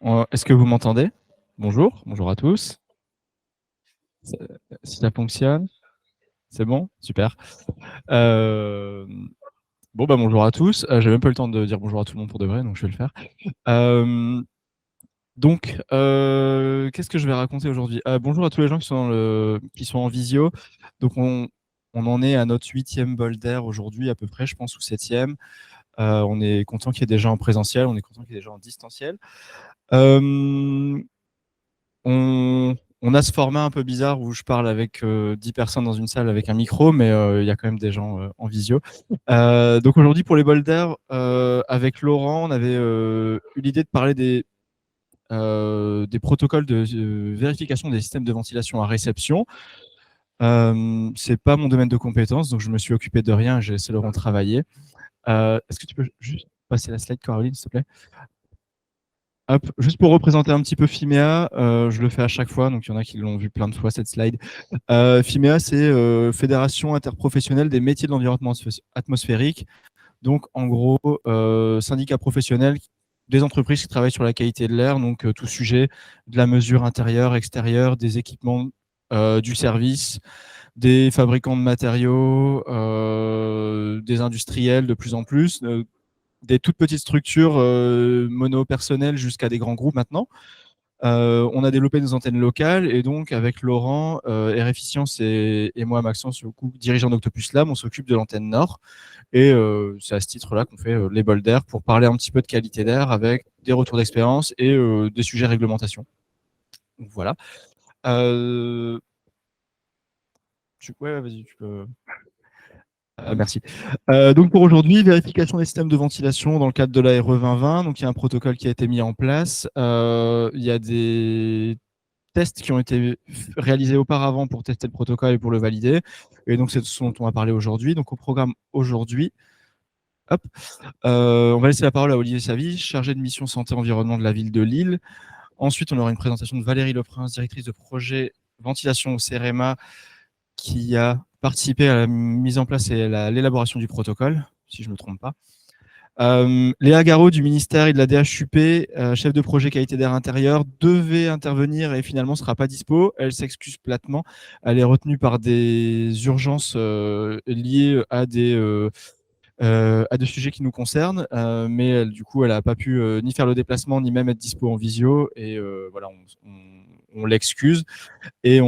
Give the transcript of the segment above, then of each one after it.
Est-ce que vous m'entendez? Bonjour, bonjour à tous. Ça- Si ça fonctionne, c'est bon? Super. Euh, bon, bah, bonjour à tous. J'ai même pas eu le temps de dire bonjour à tout le monde pour de vrai, donc je vais le faire. Euh, Qu'est-ce que je vais raconter aujourd'hui? Bonjour à tous les gens qui sont en visio. Donc, on en est à notre 8e bol d'air aujourd'hui, à peu près, je pense, ou 7e. On est content qu'il y ait des gens en présentiel, on est content qu'il y ait des gens en distanciel. Euh, on a ce format un peu bizarre où je parle avec 10 personnes dans une salle avec un micro, mais il y a quand même des gens en visio. Donc aujourd'hui, pour les bols d'air, avec Laurent, on avait eu l'idée de parler des protocoles de vérification des systèmes de ventilation à réception. C'est pas mon domaine de compétence, donc je me suis occupé de rien, j'ai laissé Laurent travailler. Est-ce que tu peux juste passer la slide, Caroline, s'il te plaît? Hop, juste pour représenter un petit peu Fimea, je le fais à chaque fois, donc il y en a qui l'ont vu plein de fois cette slide. Fimea, c'est Fédération interprofessionnelle des métiers de l'environnement atmosphérique. Donc en gros, syndicat professionnel des entreprises qui travaillent sur la qualité de l'air, donc tout sujet de la mesure intérieure, extérieure, des équipements, du service, des fabricants de matériaux, des industriels de plus en plus, des toutes petites structures mono-personnelles jusqu'à des grands groupes maintenant. On a développé des antennes locales et donc avec Laurent, RFI Science et moi, Maxence, dirigeant d'Octopus Lab, on s'occupe de l'antenne Nord. Et c'est à ce titre-là qu'on fait les bols d'air pour parler un petit peu de qualité d'air avec des retours d'expérience et des sujets réglementation. Donc voilà. Euh, ouais, vas-y, tu peux. Merci. Donc pour aujourd'hui, vérification des systèmes de ventilation dans le cadre de la RE 2020. Donc il y a un protocole qui a été mis en place. Il y a des tests qui ont été réalisés auparavant pour tester le protocole et pour le valider. Et donc c'est ce dont on va parler aujourd'hui. Donc au programme aujourd'hui, hop, on va laisser la parole à Olivier Savy, chargé de mission santé-environnement de la ville de Lille. Ensuite, on aura une présentation de Valérie Leprince, directrice de projet ventilation au CEREMA, qui a participé à la mise en place et à l'élaboration du protocole, si je ne me trompe pas. Léa Garot du ministère et de la DHUP, chef de projet qualité d'air intérieur, devait intervenir et finalement ne sera pas dispo. Elle s'excuse platement. Elle est retenue par des urgences liées à des sujets qui nous concernent, mais du coup, elle n'a pas pu ni faire le déplacement, ni même être dispo en visio. Et voilà, on l'excuse et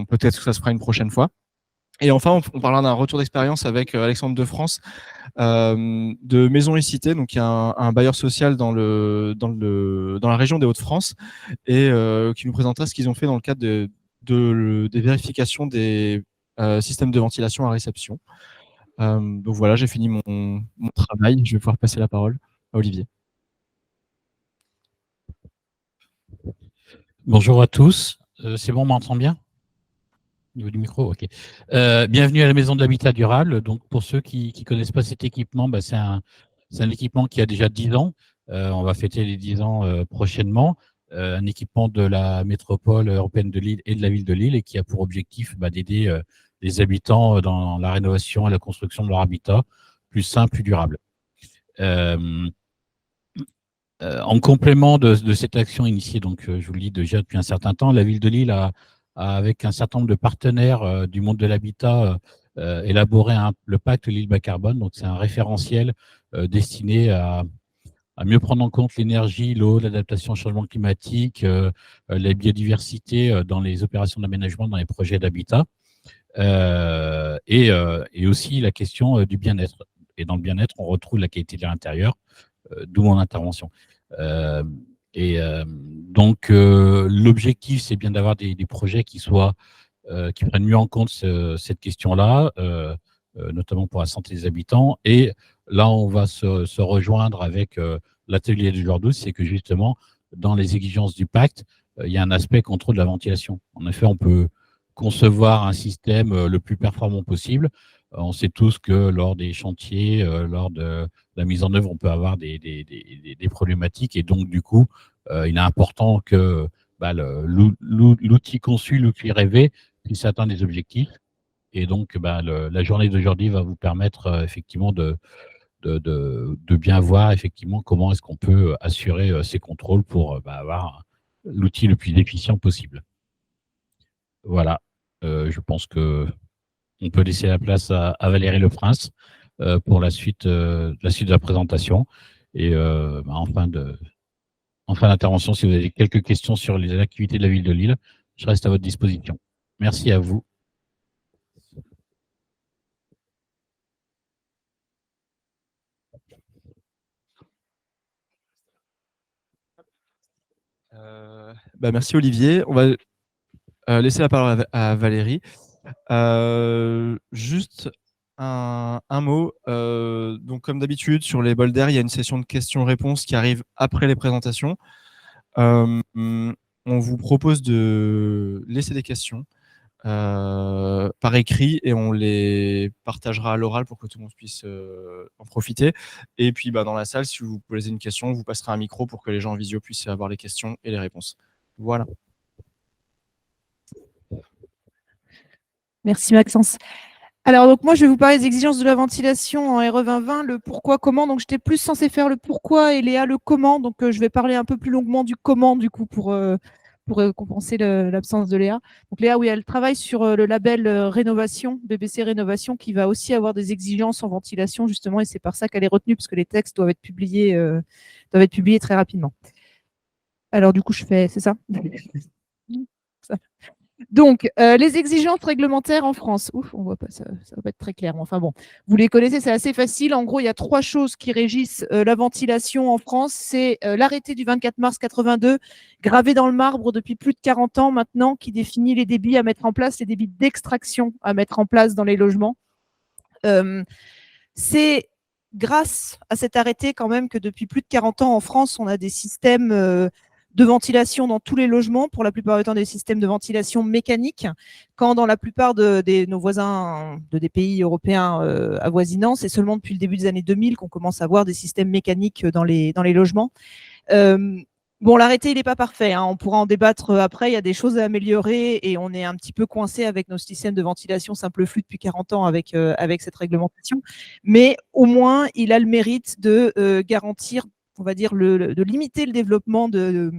peut-être que ça se fera une prochaine fois. Et enfin, on parlera d'un retour d'expérience avec Alexandre de France de Maison et Cité, donc il y a un bailleur social dans la région des Hauts-de-France et qui nous présentera ce qu'ils ont fait dans le cadre des vérifications des systèmes de ventilation à réception. Donc voilà, j'ai fini mon travail. Je vais pouvoir passer la parole à Olivier. Bonjour à tous. C'est bon, on m'entend bien au niveau du micro? Ok. Bienvenue à la Maison de l'Habitat Durable. Donc, pour ceux qui ne connaissent pas cet équipement, c'est un équipement qui a déjà 10 ans. On va fêter les 10 ans prochainement. Un équipement de la métropole européenne de Lille et de la ville de Lille et qui a pour objectif d'aider les habitants dans la rénovation et la construction de leur habitat plus simple, plus durable. En complément de cette action initiée, donc je vous le dis déjà depuis un certain temps, la ville de Lille avec un certain nombre de partenaires du monde de l'habitat, élaboré le pacte Lille bas carbone. Donc c'est un référentiel destiné à mieux prendre en compte l'énergie, l'eau, l'adaptation au changement climatique, la biodiversité dans les opérations d'aménagement, dans les projets d'habitat, et aussi la question du bien-être. Et dans le bien-être, on retrouve la qualité de l'air intérieur, d'où mon intervention. Donc, l'objectif, c'est bien d'avoir des projets qui prennent mieux en compte cette question-là, notamment pour la santé des habitants. Et là, on va se rejoindre avec l'atelier du jour 12, c'est que justement, dans les exigences du pacte, il y a un aspect contrôle de la ventilation. En effet, on peut concevoir un système le plus performant possible. On sait tous que lors des chantiers, lors de la mise en œuvre, on peut avoir des problématiques. Et donc, du coup, il est important que l'outil conçu, l'outil rêvé, puisse atteindre les objectifs. Et donc, la journée d'aujourd'hui va vous permettre effectivement de bien voir effectivement comment est-ce qu'on peut assurer ces contrôles pour avoir l'outil le plus efficient possible. Voilà, je pense que on peut laisser la place à Valérie Le Prince pour la suite de la présentation. Et en fin d'intervention, si vous avez quelques questions sur les activités de la ville de Lille, je reste à votre disposition. Merci à vous. Merci Olivier. On va laisser la parole à Valérie. Juste un mot. Donc, comme d'habitude, sur les bols d'air, il y a une session de questions-réponses qui arrive après les présentations. On vous propose de laisser des questions par écrit et on les partagera à l'oral pour que tout le monde puisse en profiter. Et puis, dans la salle, si vous posez une question, vous passerez un micro pour que les gens en visio puissent avoir les questions et les réponses. Voilà. Merci Maxence. Alors donc moi je vais vous parler des exigences de la ventilation en RE 2020, le pourquoi, comment. Donc j'étais plus censée faire le pourquoi et Léa le comment. Donc je vais parler un peu plus longuement du comment du coup pour compenser l'absence de Léa. Donc Léa, oui, elle travaille sur le label Rénovation, BBC Rénovation, qui va aussi avoir des exigences en ventilation justement, et c'est par ça qu'elle est retenue, parce que les textes doivent être publiés très rapidement. Alors du coup je fais, c'est ça. Donc, les exigences réglementaires en France. Ouf, on voit pas, ça va pas être très clair. Enfin bon, vous les connaissez, c'est assez facile. En gros, il y a 3 choses qui régissent la ventilation en France. C'est l'arrêté du 24 mars 82, gravé dans le marbre depuis plus de 40 ans maintenant, qui définit les débits à mettre en place, les débits d'extraction à mettre en place dans les logements. C'est grâce à cet arrêté quand même que depuis plus de 40 ans en France, on a des systèmes de ventilation dans tous les logements, pour la plupart du temps des systèmes de ventilation mécanique, quand dans la plupart de nos voisins des pays européens avoisinants, c'est seulement depuis le début des années 2000 qu'on commence à avoir des systèmes mécaniques dans les logements. Bon, l'arrêté, il n'est pas parfait, hein. On pourra en débattre après. Il y a des choses à améliorer et on est un petit peu coincé avec nos systèmes de ventilation simple flux depuis 40 ans avec cette réglementation. Mais au moins, il a le mérite de garantir, on va dire, de limiter le développement de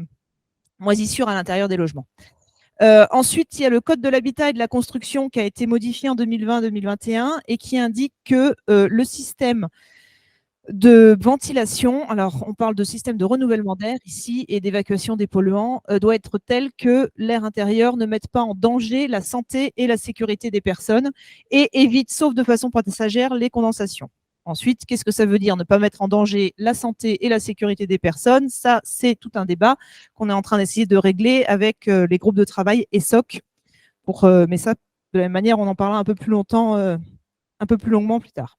moisissures à l'intérieur des logements. Ensuite, il y a le Code de l'habitat et de la construction qui a été modifié en 2020-2021 et qui indique que le système de ventilation, alors on parle de système de renouvellement d'air ici et d'évacuation des polluants, doit être tel que l'air intérieur ne mette pas en danger la santé et la sécurité des personnes et évite, sauf de façon passagère, les condensations. Ensuite, qu'est-ce que ça veut dire ne pas mettre en danger la santé et la sécurité des personnes? Ça, c'est tout un débat qu'on est en train d'essayer de régler avec les groupes de travail ESSOC. Mais ça, de la même manière, on en parlera un peu plus longuement plus tard.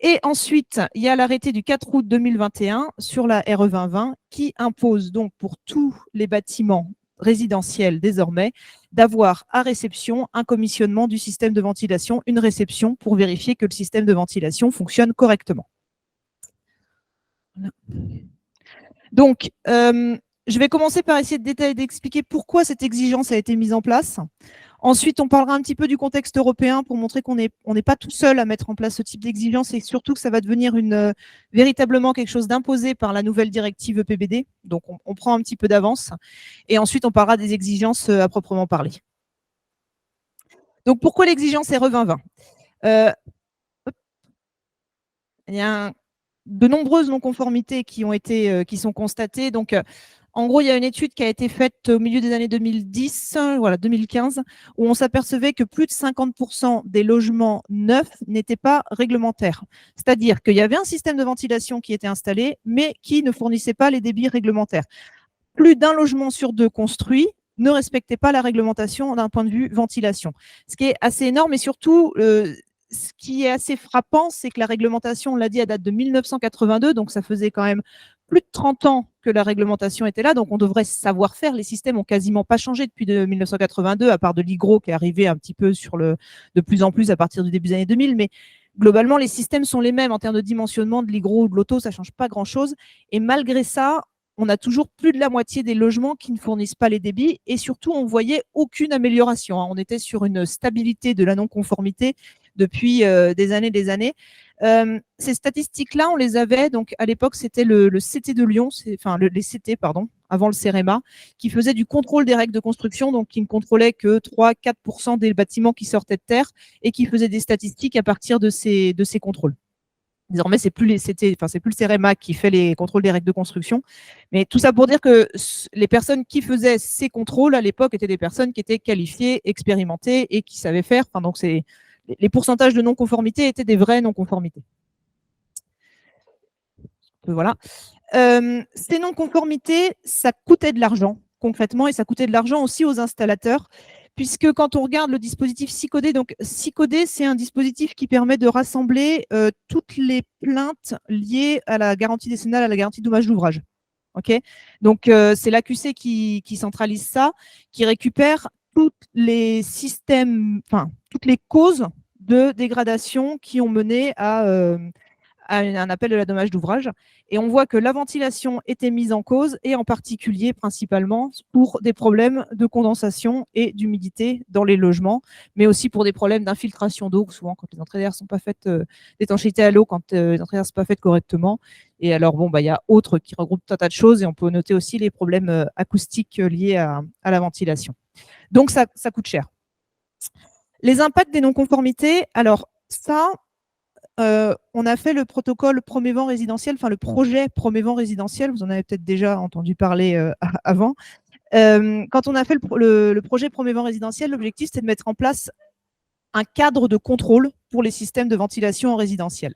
Et ensuite, il y a l'arrêté du 4 août 2021 sur la RE 2020 qui impose donc pour tous les bâtiments résidentiels désormais d'avoir à réception un commissionnement du système de ventilation, une réception pour vérifier que le système de ventilation fonctionne correctement. Voilà. Donc, je vais commencer par essayer de détailler, d'expliquer pourquoi cette exigence a été mise en place. Ensuite, on parlera un petit peu du contexte européen pour montrer qu'on n'est pas tout seul à mettre en place ce type d'exigence et surtout que ça va devenir véritablement quelque chose d'imposé par la nouvelle directive EPBD. Donc, on prend un petit peu d'avance. Et ensuite, on parlera des exigences à proprement parler. Donc, pourquoi l'exigence RE 2020 ? Il y a de nombreuses non-conformités qui sont constatées. Donc, en gros, il y a une étude qui a été faite au milieu des années 2015, où on s'apercevait que plus de 50% des logements neufs n'étaient pas réglementaires. C'est-à-dire qu'il y avait un système de ventilation qui était installé, mais qui ne fournissait pas les débits réglementaires. Plus d'un logement sur 2 construit ne respectait pas la réglementation d'un point de vue ventilation. Ce qui est assez énorme et surtout, ce qui est assez frappant, c'est que la réglementation, on l'a dit, elle date de 1982, donc ça faisait quand même plus de 30 ans que la réglementation était là, donc on devrait savoir faire. Les systèmes n'ont quasiment pas changé depuis 1982, à part de l'IGRO qui est arrivé un petit peu de plus en plus à partir du début des années 2000, mais globalement, les systèmes sont les mêmes en termes de dimensionnement de l'IGRO ou de l'auto, ça ne change pas grand-chose. Et malgré ça, on a toujours plus de la moitié des logements qui ne fournissent pas les débits et surtout, on ne voyait aucune amélioration. On était sur une stabilité de la non-conformité depuis des années. Ces statistiques-là, on les avait, donc à l'époque, c'était le CT de Lyon, les CT, pardon, avant le CEREMA, qui faisait du contrôle des règles de construction, donc qui ne contrôlait que 3-4% des bâtiments qui sortaient de terre et qui faisait des statistiques à partir de ces contrôles. Désormais, c'est plus c'est plus le CEREMA qui fait les contrôles des règles de construction. Mais tout ça pour dire que les personnes qui faisaient ces contrôles à l'époque étaient des personnes qui étaient qualifiées, expérimentées et qui savaient faire. Enfin, donc les pourcentages de non-conformité étaient des vraies non-conformités. Voilà. Ces non-conformités, ça coûtait de l'argent, concrètement, et ça coûtait de l'argent aussi aux installateurs, puisque quand on regarde le dispositif SICODE, donc SICODE, c'est un dispositif qui permet de rassembler toutes les plaintes liées à la garantie décennale, à la garantie de dommage d'ouvrage. Okay, donc, c'est l'AQC qui centralise ça, qui récupère tous les systèmes, enfin, toutes les causes de dégradation qui ont mené à un appel de la dommage d'ouvrage. Et on voit que la ventilation était mise en cause, et en particulier, principalement, pour des problèmes de condensation et d'humidité dans les logements, mais aussi pour des problèmes d'infiltration d'eau, souvent quand les entrées d'air ne sont pas faites, d'étanchéité à l'eau quand les entrées d'air ne sont pas faites correctement. Et alors, bon, il y a autres qui regroupent tout un tas de choses, et on peut noter aussi les problèmes acoustiques liés à la ventilation. Donc, ça coûte cher. Les impacts des non-conformités, alors ça, on a fait le protocole Promévent résidentiel, enfin le projet Promévent résidentiel, vous en avez peut-être déjà entendu parler avant. Quand on a fait le projet Promévent résidentiel, l'objectif c'était de mettre en place un cadre de contrôle pour les systèmes de ventilation en résidentiel.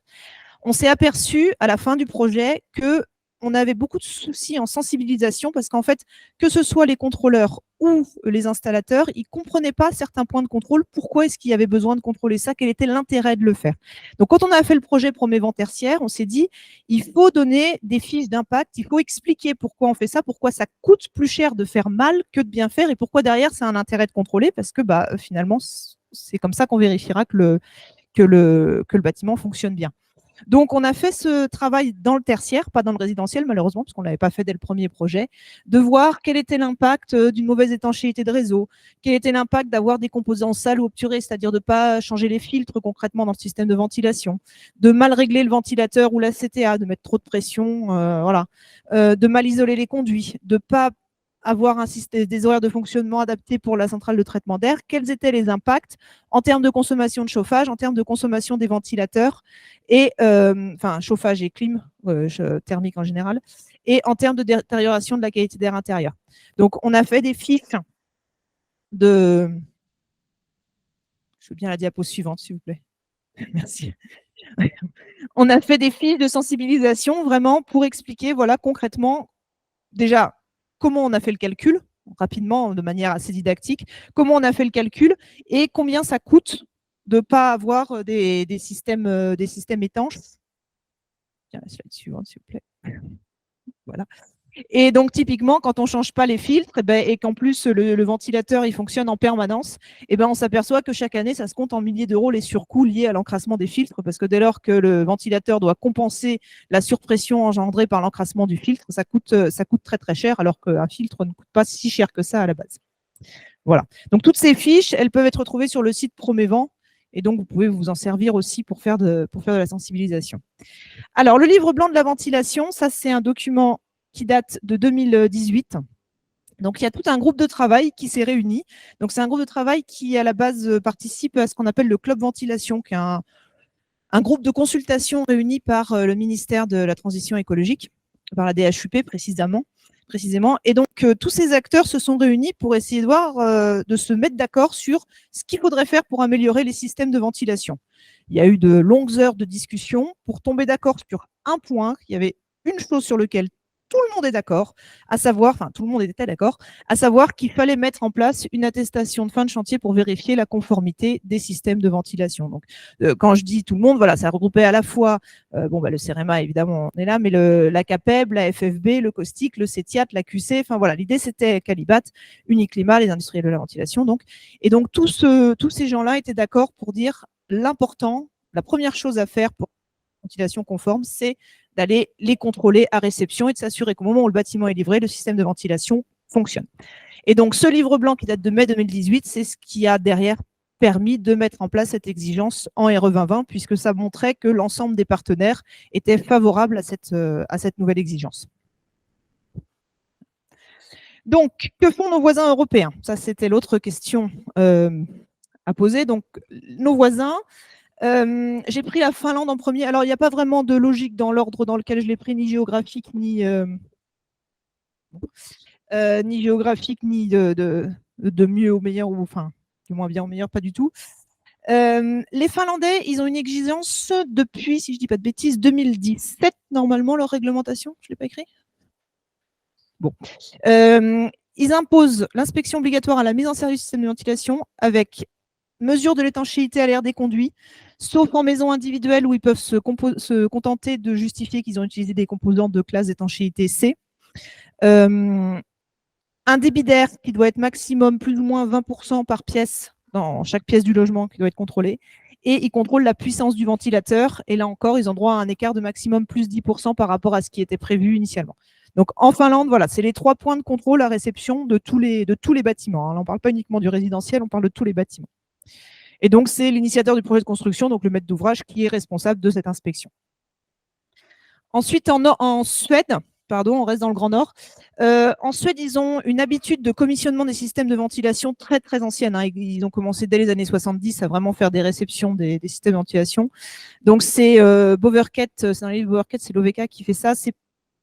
On s'est aperçu à la fin du projet que on avait beaucoup de soucis en sensibilisation, parce qu'en fait, que ce soit les contrôleurs ou les installateurs, ils ne comprenaient pas certains points de contrôle. Pourquoi est-ce qu'il y avait besoin de contrôler ça? Quel était l'intérêt de le faire? Donc, quand on a fait le projet Promévent tertiaire, on s'est dit, il faut donner des fiches d'impact, il faut expliquer pourquoi on fait ça, pourquoi ça coûte plus cher de faire mal que de bien faire, et pourquoi derrière, c'est un intérêt de contrôler, parce que finalement, c'est comme ça qu'on vérifiera que le bâtiment fonctionne bien. Donc, on a fait ce travail dans le tertiaire, pas dans le résidentiel, malheureusement, parce qu'on ne l'avait pas fait dès le premier projet, de voir quel était l'impact d'une mauvaise étanchéité de réseau, quel était l'impact d'avoir des composants sales ou obturés, c'est-à-dire de ne pas changer les filtres concrètement dans le système de ventilation, de mal régler le ventilateur ou la CTA, de mettre trop de pression, de mal isoler les conduits, de ne pas avoir des horaires de fonctionnement adaptés pour la centrale de traitement d'air, quels étaient les impacts en termes de consommation de chauffage, en termes de consommation des ventilateurs, et chauffage et clim, thermique en général, et en termes de détérioration de la qualité d'air intérieur. Donc, on a fait des fiches de... Je veux bien la diapo suivante, s'il vous plaît. Merci. On a fait des fiches de sensibilisation, vraiment, pour expliquer, voilà, concrètement, déjà, comment on a fait le calcul, rapidement, de manière assez didactique, comment on a fait le calcul et combien ça coûte de ne pas avoir des systèmes étanches. Tiens, la slide suivante, s'il vous plaît. Voilà. Et donc, typiquement, quand on ne change pas les filtres et qu'en plus, le ventilateur il fonctionne en permanence, on s'aperçoit que chaque année, ça se compte en milliers d'euros les surcoûts liés à l'encrassement des filtres, parce que dès lors que le ventilateur doit compenser la surpression engendrée par l'encrassement du filtre, ça coûte très très cher, alors qu'un filtre ne coûte pas si cher que ça à la base. Voilà. Donc, toutes ces fiches, elles peuvent être retrouvées sur le site Promévent, et donc vous pouvez vous en servir aussi pour faire de la sensibilisation. Alors, le livre blanc de la ventilation, ça c'est un document qui date de 2018. Donc, il y a tout un groupe de travail qui s'est réuni. Donc, c'est un groupe de travail qui, à la base, participe à ce qu'on appelle le Club Ventilation, qui est un groupe de consultation réuni par le ministère de la Transition écologique, par la DHUP précisément. Et donc, tous ces acteurs se sont réunis pour essayer de voir, de se mettre d'accord sur ce qu'il faudrait faire pour améliorer les systèmes de ventilation. Il y a eu de longues heures de discussion pour tomber d'accord sur un point. Il y avait une chose sur laquelle tout le monde est d'accord, à savoir, enfin tout le monde était d'accord, à savoir qu'il fallait mettre en place une attestation de fin de chantier pour vérifier la conformité des systèmes de ventilation. Donc, quand je dis tout le monde, voilà, ça regroupait à la fois, le CEREMA évidemment on est là, mais la CAPEB, la FFB, le COSTIC, le CETIAT, la QC, enfin voilà, l'idée c'était Calibat, Uniclimat, les industriels de la ventilation, donc, et donc tous ces gens-là étaient d'accord pour dire l'important, la première chose à faire pour la ventilation conforme, c'est d'aller les contrôler à réception et de s'assurer qu'au moment où le bâtiment est livré, le système de ventilation fonctionne. Et donc, ce livre blanc qui date de mai 2018, c'est ce qu'il y a derrière permis de mettre en place cette exigence en RE 2020, puisque ça montrait que l'ensemble des partenaires étaient favorables à cette nouvelle exigence. Donc, que font nos voisins européens? Ça, c'était l'autre question à poser. Donc, nos voisins, j'ai pris la Finlande en premier. Alors, il n'y a pas vraiment de logique dans l'ordre dans lequel je l'ai pris, ni géographique, ni de mieux au meilleur, ou enfin, du moins bien au meilleur, pas du tout. Les Finlandais, ils ont une exigence depuis, si je ne dis pas de bêtises, 2017, normalement, leur réglementation. Je ne l'ai pas écrit. Bon. Ils imposent l'inspection obligatoire à la mise en service du système de ventilation avec mesure de l'étanchéité à l'air des conduits, sauf en maison individuelle où ils peuvent se contenter de justifier qu'ils ont utilisé des composants de classe d'étanchéité C. Un débit d'air qui doit être maximum plus ou moins 20% par pièce dans chaque pièce du logement qui doit être contrôlée. Et ils contrôlent la puissance du ventilateur. Et là encore, ils ont droit à un écart de maximum plus 10% par rapport à ce qui était prévu initialement. Donc en Finlande, voilà, c'est les 3 points de contrôle à réception de tous les bâtiments. Là, on ne parle pas uniquement du résidentiel, on parle de tous les bâtiments. Et donc, c'est l'initiateur du projet de construction, donc le maître d'ouvrage, qui est responsable de cette inspection. Ensuite, en Suède, pardon, on reste dans le Grand Nord. En Suède, ils ont une habitude de commissionnement des systèmes de ventilation très, très ancienne. Hein. Ils ont commencé dès les années 70 à vraiment faire des réceptions des systèmes de ventilation. Donc, c'est Boverket, c'est dans les livres Boverket, c'est l'OVK qui fait ça.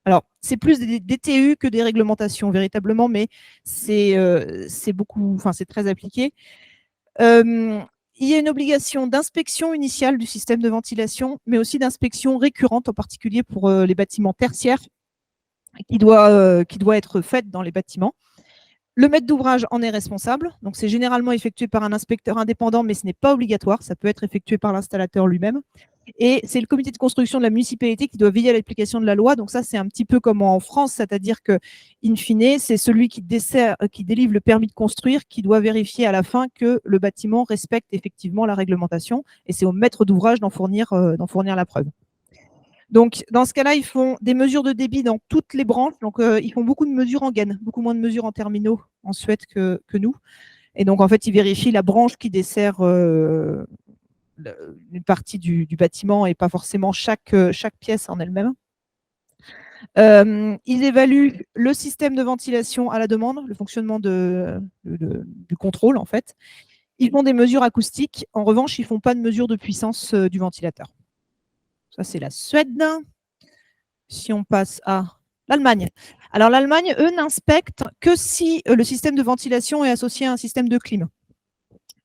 Alors, c'est plus des DTU que des réglementations, véritablement, mais c'est très appliqué. Il y a une obligation d'inspection initiale du système de ventilation, mais aussi d'inspection récurrente, en particulier pour les bâtiments tertiaires, qui doit être faite dans les bâtiments. Le maître d'ouvrage en est responsable, donc c'est généralement effectué par un inspecteur indépendant, mais ce n'est pas obligatoire, ça peut être effectué par l'installateur lui-même. Et c'est le comité de construction de la municipalité qui doit veiller à l'application de la loi. Donc ça, c'est un petit peu comme en France, c'est-à-dire que, in fine, c'est celui qui délivre le permis de construire qui doit vérifier à la fin que le bâtiment respecte effectivement la réglementation. Et c'est au maître d'ouvrage d'en fournir la preuve. Donc, dans ce cas-là, ils font des mesures de débit dans toutes les branches. Donc, ils font beaucoup de mesures en gaine, beaucoup moins de mesures en terminaux en Suède que nous. Et donc, en fait, ils vérifient la branche qui dessert une partie du bâtiment et pas forcément chaque pièce en elle-même. Ils évaluent le système de ventilation à la demande, le fonctionnement du contrôle, en fait. Ils font des mesures acoustiques. En revanche, ils ne font pas de mesure de puissance du ventilateur. Ça, c'est la Suède. Si on passe à l'Allemagne. Alors, l'Allemagne, eux, n'inspectent que si le système de ventilation est associé à un système de clim.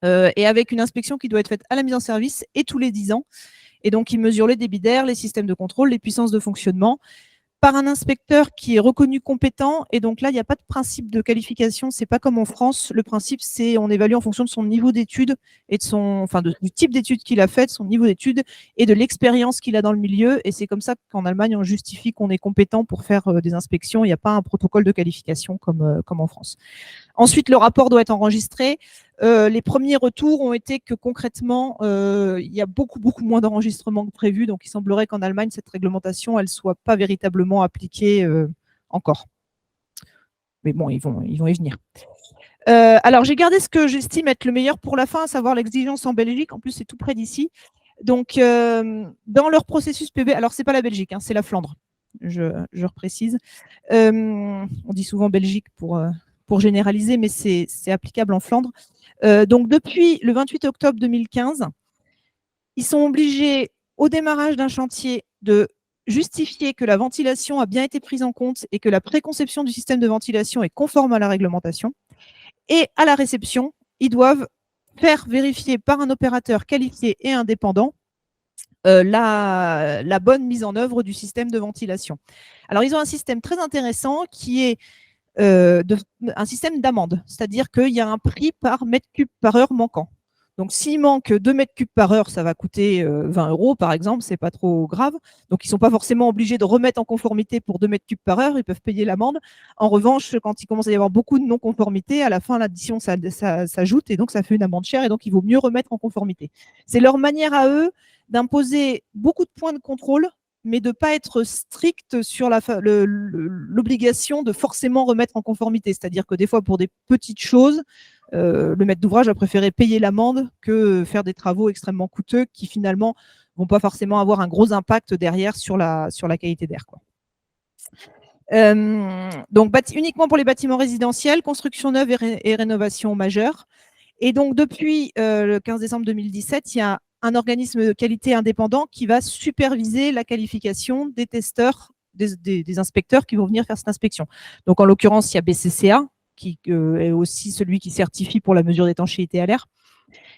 Et avec une inspection qui doit être faite à la mise en service et tous les 10 ans. Et donc, ils mesurent les débits d'air, les systèmes de contrôle, les puissances de fonctionnement par un inspecteur qui est reconnu compétent. Et donc là, il n'y a pas de principe de qualification. C'est pas comme en France. Le principe, c'est on évalue en fonction de son niveau d'études et du type d'études qu'il a fait, de son niveau d'études et de l'expérience qu'il a dans le milieu. Et c'est comme ça qu'en Allemagne, on justifie qu'on est compétent pour faire des inspections. Il n'y a pas un protocole de qualification comme en France. Ensuite, le rapport doit être enregistré. Les premiers retours ont été que concrètement, il y a beaucoup moins d'enregistrements que prévu. Donc, il semblerait qu'en Allemagne, cette réglementation, elle ne soit pas véritablement appliquée encore. Mais bon, ils vont y venir. Alors, j'ai gardé ce que j'estime être le meilleur pour la fin, à savoir l'exigence en Belgique. En plus, c'est tout près d'ici. Donc, dans leur processus PV, alors, ce n'est pas la Belgique, hein, c'est la Flandre. Je reprécise. On dit souvent Belgique pour généraliser, mais c'est applicable en Flandre. Donc, depuis le 28 octobre 2015, ils sont obligés, au démarrage d'un chantier, de justifier que la ventilation a bien été prise en compte et que la préconception du système de ventilation est conforme à la réglementation. Et à la réception, ils doivent faire vérifier par un opérateur qualifié et indépendant la bonne mise en œuvre du système de ventilation. Alors, ils ont un système très intéressant qui est un système d'amende, c'est-à-dire qu'il y a un prix par mètre cube par heure manquant. Donc, s'il manque 2 mètres cubes par heure, ça va coûter 20 €, par exemple, c'est pas trop grave. Donc, ils ne sont pas forcément obligés de remettre en conformité pour 2 mètres cubes par heure, ils peuvent payer l'amende. En revanche, quand il commence à y avoir beaucoup de non-conformité, à la fin, l'addition s'ajoute et donc ça fait une amende chère et donc il vaut mieux remettre en conformité. C'est leur manière à eux d'imposer beaucoup de points de contrôle, mais de ne pas être strict sur l'obligation de forcément remettre en conformité. C'est-à-dire que des fois, pour des petites choses, le maître d'ouvrage a préféré payer l'amende que faire des travaux extrêmement coûteux qui finalement vont pas forcément avoir un gros impact derrière sur la qualité d'air, quoi. Donc uniquement pour les bâtiments résidentiels, construction neuve et rénovation majeure. Et donc depuis le 15 décembre 2017, il y a un organisme de qualité indépendant qui va superviser la qualification des testeurs, des inspecteurs qui vont venir faire cette inspection. Donc en l'occurrence, il y a BCCA, qui est aussi celui qui certifie pour la mesure d'étanchéité à l'air,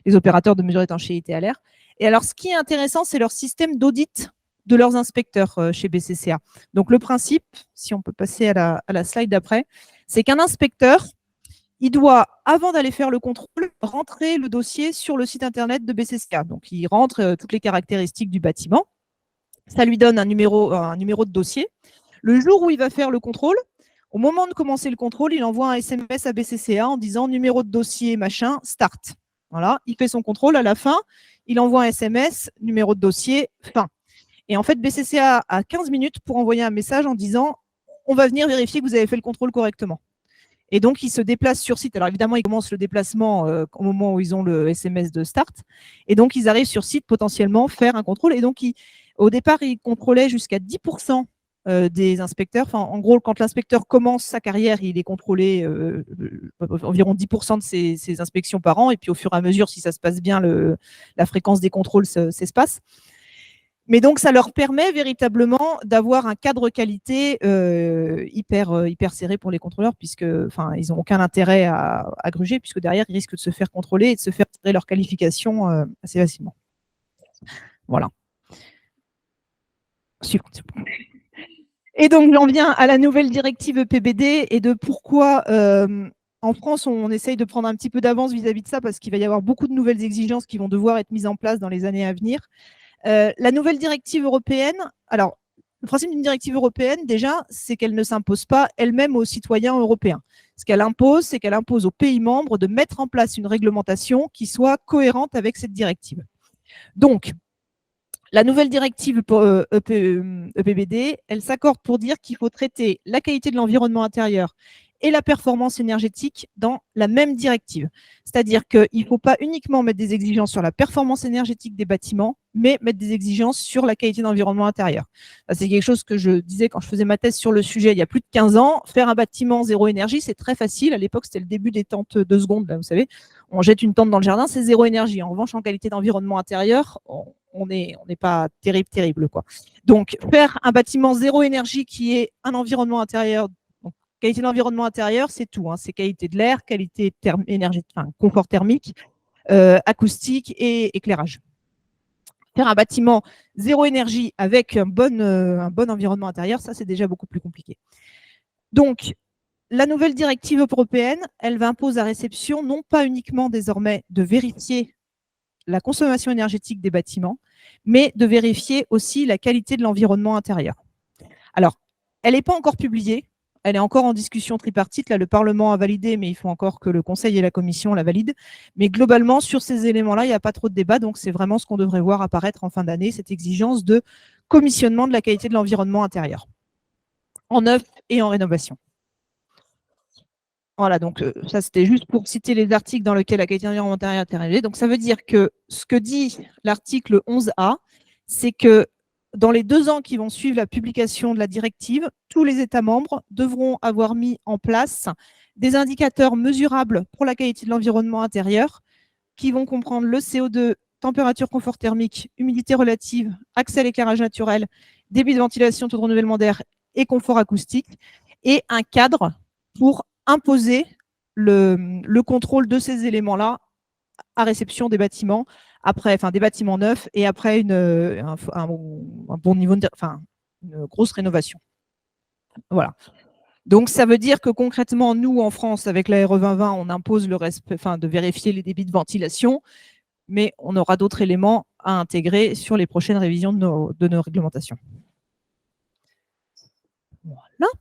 les opérateurs de mesure d'étanchéité à l'air. Et alors, ce qui est intéressant, c'est leur système d'audit de leurs inspecteurs chez BCCA. Donc, le principe, si on peut passer à la slide d'après, c'est qu'un inspecteur, il doit, avant d'aller faire le contrôle, rentrer le dossier sur le site internet de BCCA. Donc, il rentre toutes les caractéristiques du bâtiment. Ça lui donne un numéro de dossier. Le jour où il va faire le contrôle, au moment de commencer le contrôle, il envoie un SMS à BCCA en disant numéro de dossier, machin, start. Voilà, il fait son contrôle. À la fin, il envoie un SMS, numéro de dossier, fin. Et en fait, BCCA a 15 minutes pour envoyer un message en disant on va venir vérifier que vous avez fait le contrôle correctement. Et donc, ils se déplacent sur site. Alors évidemment, ils commencent le déplacement au moment où ils ont le SMS de start. Et donc, ils arrivent sur site potentiellement faire un contrôle. Et donc, au départ, ils contrôlaient jusqu'à 10% des inspecteurs. Enfin, en gros, quand l'inspecteur commence sa carrière, il est contrôlé environ 10% de ses inspections par an. Et puis, au fur et à mesure, si ça se passe bien, la fréquence des contrôles s'espace. Mais donc, ça leur permet véritablement d'avoir un cadre qualité hyper serré pour les contrôleurs, puisque, enfin, ils n'ont aucun intérêt à gruger, puisque derrière, ils risquent de se faire contrôler et de se faire tirer leur qualification assez facilement. Voilà. Suivante. Et donc, j'en viens à la nouvelle directive EPBD et de pourquoi en France, on essaye de prendre un petit peu d'avance vis-à-vis de ça, parce qu'il va y avoir beaucoup de nouvelles exigences qui vont devoir être mises en place dans les années à venir. La nouvelle directive européenne, alors, le principe d'une directive européenne, déjà, c'est qu'elle ne s'impose pas elle-même aux citoyens européens. Ce qu'elle impose, c'est qu'elle impose aux pays membres de mettre en place une réglementation qui soit cohérente avec cette directive. Donc, la nouvelle directive EPBD, elle s'accorde pour dire qu'il faut traiter la qualité de l'environnement intérieur et la performance énergétique dans la même directive. C'est-à-dire qu'il ne faut pas uniquement mettre des exigences sur la performance énergétique des bâtiments, mais mettre des exigences sur la qualité d'environnement intérieur. C'est quelque chose que je disais quand je faisais ma thèse sur le sujet il y a plus de 15 ans. Faire un bâtiment zéro énergie, c'est très facile. À l'époque, c'était le début des tentes 2 secondes, là, vous savez. On jette une tente dans le jardin, c'est zéro énergie. En revanche, en qualité d'environnement intérieur, on n'est pas terrible, quoi. Donc, faire un bâtiment zéro énergie qui est un environnement intérieur, donc, qualité de l'environnement intérieur, c'est tout. Hein, c'est qualité de l'air, qualité énergétique, enfin, confort thermique, acoustique et éclairage. Faire un bâtiment zéro énergie avec un bon environnement intérieur, ça, c'est déjà beaucoup plus compliqué. Donc, la nouvelle directive européenne, elle va imposer à réception non pas uniquement désormais de vérifier la consommation énergétique des bâtiments, mais de vérifier aussi la qualité de l'environnement intérieur. Alors, elle n'est pas encore publiée, elle est encore en discussion tripartite. Là, le Parlement a validé, mais il faut encore que le Conseil et la Commission la valident. Mais globalement, sur ces éléments-là, il n'y a pas trop de débat, donc c'est vraiment ce qu'on devrait voir apparaître en fin d'année, cette exigence de commissionnement de la qualité de l'environnement intérieur, en neuf et en rénovation. Voilà, donc ça, c'était juste pour citer les articles dans lesquels la qualité environnementale est interrogée. Donc, ça veut dire que ce que dit l'article 11A, c'est que dans les 2 ans qui vont suivre la publication de la directive, tous les États membres devront avoir mis en place des indicateurs mesurables pour la qualité de l'environnement intérieur qui vont comprendre le CO2, température, confort thermique, humidité relative, accès à l'éclairage naturel, débit de ventilation, taux de renouvellement d'air et confort acoustique, et un cadre pour imposer le contrôle de ces éléments-là à réception des bâtiments, après, enfin des bâtiments neufs et après un bon niveau, une grosse rénovation. Voilà. Donc ça veut dire que concrètement, nous en France, avec la RE 2020, on impose le respect, de vérifier les débits de ventilation, mais on aura d'autres éléments à intégrer sur les prochaines révisions de nos réglementations. Voilà.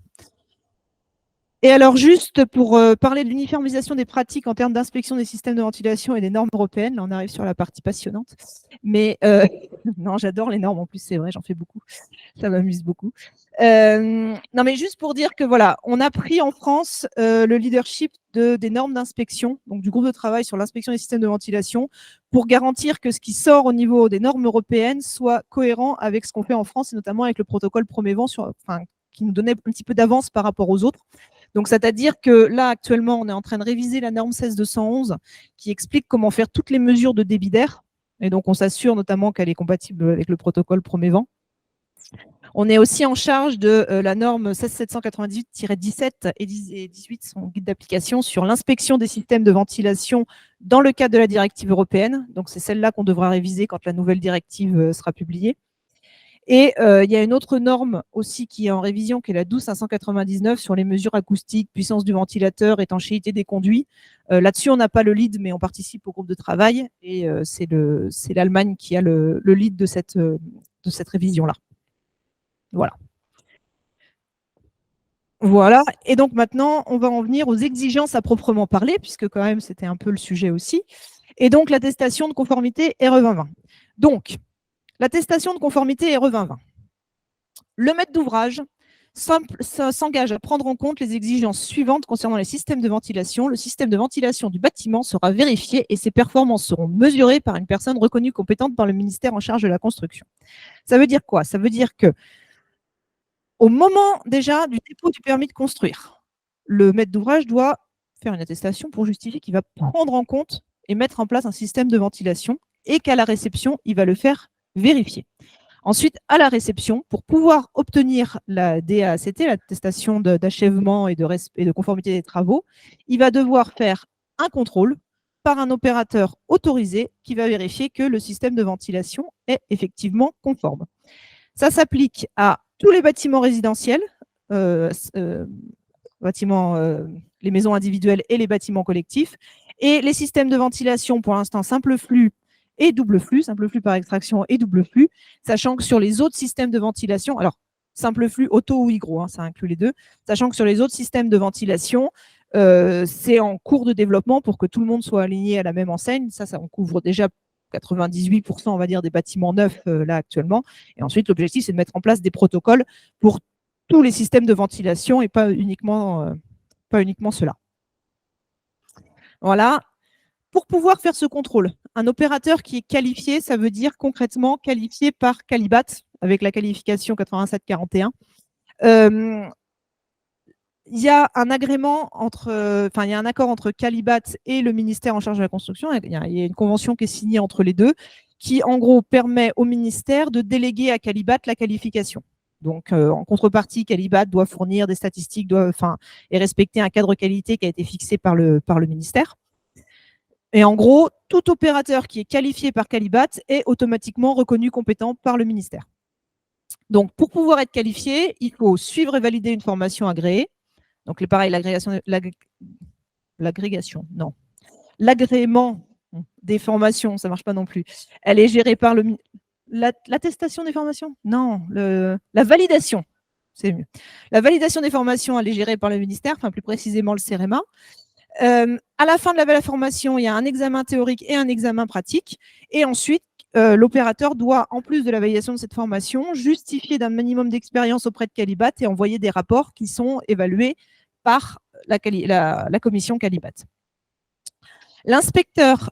Et alors, juste pour parler de l'uniformisation des pratiques en termes d'inspection des systèmes de ventilation et des normes européennes, là, on arrive sur la partie passionnante. Mais non, j'adore les normes, en plus, c'est vrai, j'en fais beaucoup. Ça m'amuse beaucoup. Non, mais juste pour dire que voilà, on a pris en France le leadership des normes d'inspection, donc du groupe de travail sur l'inspection des systèmes de ventilation, pour garantir que ce qui sort au niveau des normes européennes soit cohérent avec ce qu'on fait en France, et notamment avec le protocole Promévent, qui nous donnait un petit peu d'avance par rapport aux autres. Donc, c'est-à-dire que là, actuellement, on est en train de réviser la norme 16211 qui explique comment faire toutes les mesures de débit d'air. Et donc, on s'assure notamment qu'elle est compatible avec le protocole Promévent. On est aussi en charge de la norme 16798-17 et 18, son guide d'application sur l'inspection des systèmes de ventilation dans le cadre de la directive européenne. Donc, c'est celle-là qu'on devra réviser quand la nouvelle directive sera publiée. Et il y a une autre norme aussi qui est en révision, qui est la 12599 sur les mesures acoustiques, puissance du ventilateur, étanchéité des conduits. Là-dessus, on n'a pas le lead, mais on participe au groupe de travail. Et c'est l'Allemagne qui a le lead de cette révision-là. Voilà. Voilà. Et donc maintenant, on va en venir aux exigences à proprement parler, puisque quand même, c'était un peu le sujet aussi. Et donc, l'attestation de conformité RE 2020. Donc, l'attestation de conformité RE 2020. Le maître d'ouvrage s'engage à prendre en compte les exigences suivantes concernant les systèmes de ventilation. Le système de ventilation du bâtiment sera vérifié et ses performances seront mesurées par une personne reconnue compétente par le ministère en charge de la construction. Ça veut dire quoi? Ça veut dire que au moment déjà du dépôt du permis de construire, le maître d'ouvrage doit faire une attestation pour justifier qu'il va prendre en compte et mettre en place un système de ventilation et qu'à la réception, il va le faire vérifier. Ensuite, à la réception, pour pouvoir obtenir la DAACT, l'attestation d'achèvement et de conformité des travaux, il va devoir faire un contrôle par un opérateur autorisé qui va vérifier que le système de ventilation est effectivement conforme. Ça s'applique à tous les bâtiments résidentiels, les maisons individuelles et les bâtiments collectifs, et les systèmes de ventilation, pour l'instant, simple flux et double flux, simple flux par extraction et double flux, sachant que sur les autres systèmes de ventilation, alors simple flux, auto ou hygro, ça inclut les deux, sachant que sur les autres systèmes de ventilation, c'est en cours de développement pour que tout le monde soit aligné à la même enseigne. Ça on couvre déjà 98%, on va dire, des bâtiments neufs là actuellement. Et ensuite, l'objectif, c'est de mettre en place des protocoles pour tous les systèmes de ventilation et pas uniquement cela. Voilà. Pour pouvoir faire ce contrôle, un opérateur qui est qualifié, ça veut dire concrètement qualifié par Calibat, avec la qualification 8741. Il y a un agrément il y a un accord entre Calibat et le ministère en charge de la construction. Il y a une convention qui est signée entre les deux, qui en gros permet au ministère de déléguer à Calibat la qualification. Donc, en contrepartie, Calibat doit fournir des statistiques, et respecter un cadre qualité qui a été fixé par le ministère. Et en gros, tout opérateur qui est qualifié par Calibat est automatiquement reconnu compétent par le ministère. Donc, pour pouvoir être qualifié, il faut suivre et valider une formation agréée. Donc, pareil, l'agrément des formations, ça ne marche pas non plus. Elle est gérée par l'attestation des formations? Non, la validation, c'est mieux. La validation des formations, elle est gérée par le ministère, plus précisément le CEREMA. À la fin de la formation, il y a un examen théorique et un examen pratique. Et ensuite, l'opérateur doit, en plus de la validation de cette formation, justifier d'un minimum d'expérience auprès de Calibat et envoyer des rapports qui sont évalués par la commission Calibat. L'inspecteur,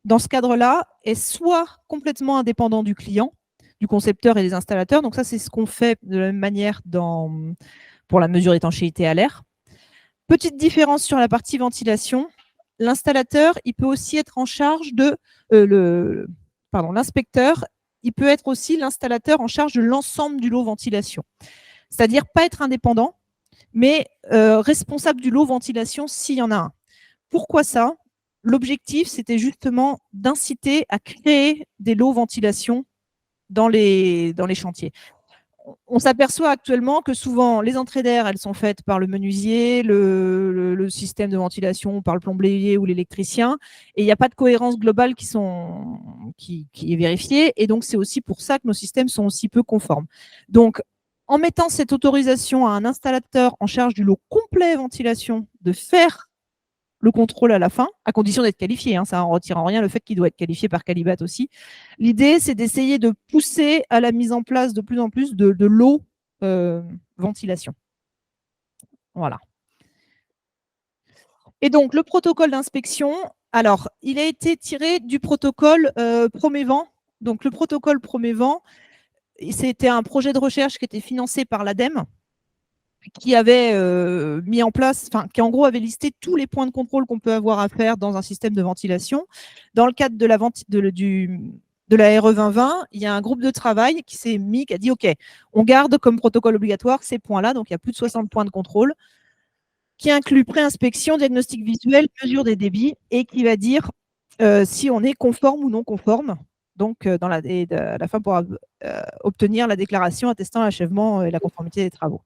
dans ce cadre-là, est soit complètement indépendant du client, du concepteur et des installateurs. Donc ça, c'est ce qu'on fait de la même manière pour la mesure d'étanchéité à l'air. Petite différence sur la partie ventilation. L'installateur, il peut aussi être en charge de... l'inspecteur, il peut être aussi l'installateur en charge de l'ensemble du lot ventilation. C'est-à-dire pas être indépendant, mais responsable du lot ventilation s'il y en a un. Pourquoi ça? L'objectif, c'était justement d'inciter à créer des lots ventilation dans les chantiers. On s'aperçoit actuellement que souvent, les entrées d'air, elles sont faites par le menuisier, le système de ventilation par le plombier ou l'électricien, et il n'y a pas de cohérence globale qui est vérifiée, et donc c'est aussi pour ça que nos systèmes sont aussi peu conformes. Donc, en mettant cette autorisation à un installateur en charge du lot complet ventilation de faire le contrôle à la fin, à condition d'être qualifié, hein, ça en retire en rien le fait qu'il doit être qualifié par Calibat aussi. L'idée, c'est d'essayer de pousser à la mise en place de plus en plus de lots ventilation. Voilà. Et donc, le protocole d'inspection, alors, il a été tiré du protocole Promévent. Donc, le protocole Promévent, c'était un projet de recherche qui était financé par l'ADEME, qui avait mis en place, enfin, qui en gros avait listé tous les points de contrôle qu'on peut avoir à faire dans un système de ventilation. Dans le cadre de la RE 2020, il y a un groupe de travail qui s'est mis, qui a dit OK, on garde comme protocole obligatoire ces points-là, donc il y a plus de 60 points de contrôle, qui inclut pré-inspection, diagnostic visuel, mesure des débits, et qui va dire si on est conforme ou non conforme. Donc, à la fin, pour obtenir la déclaration attestant l'achèvement et la conformité des travaux.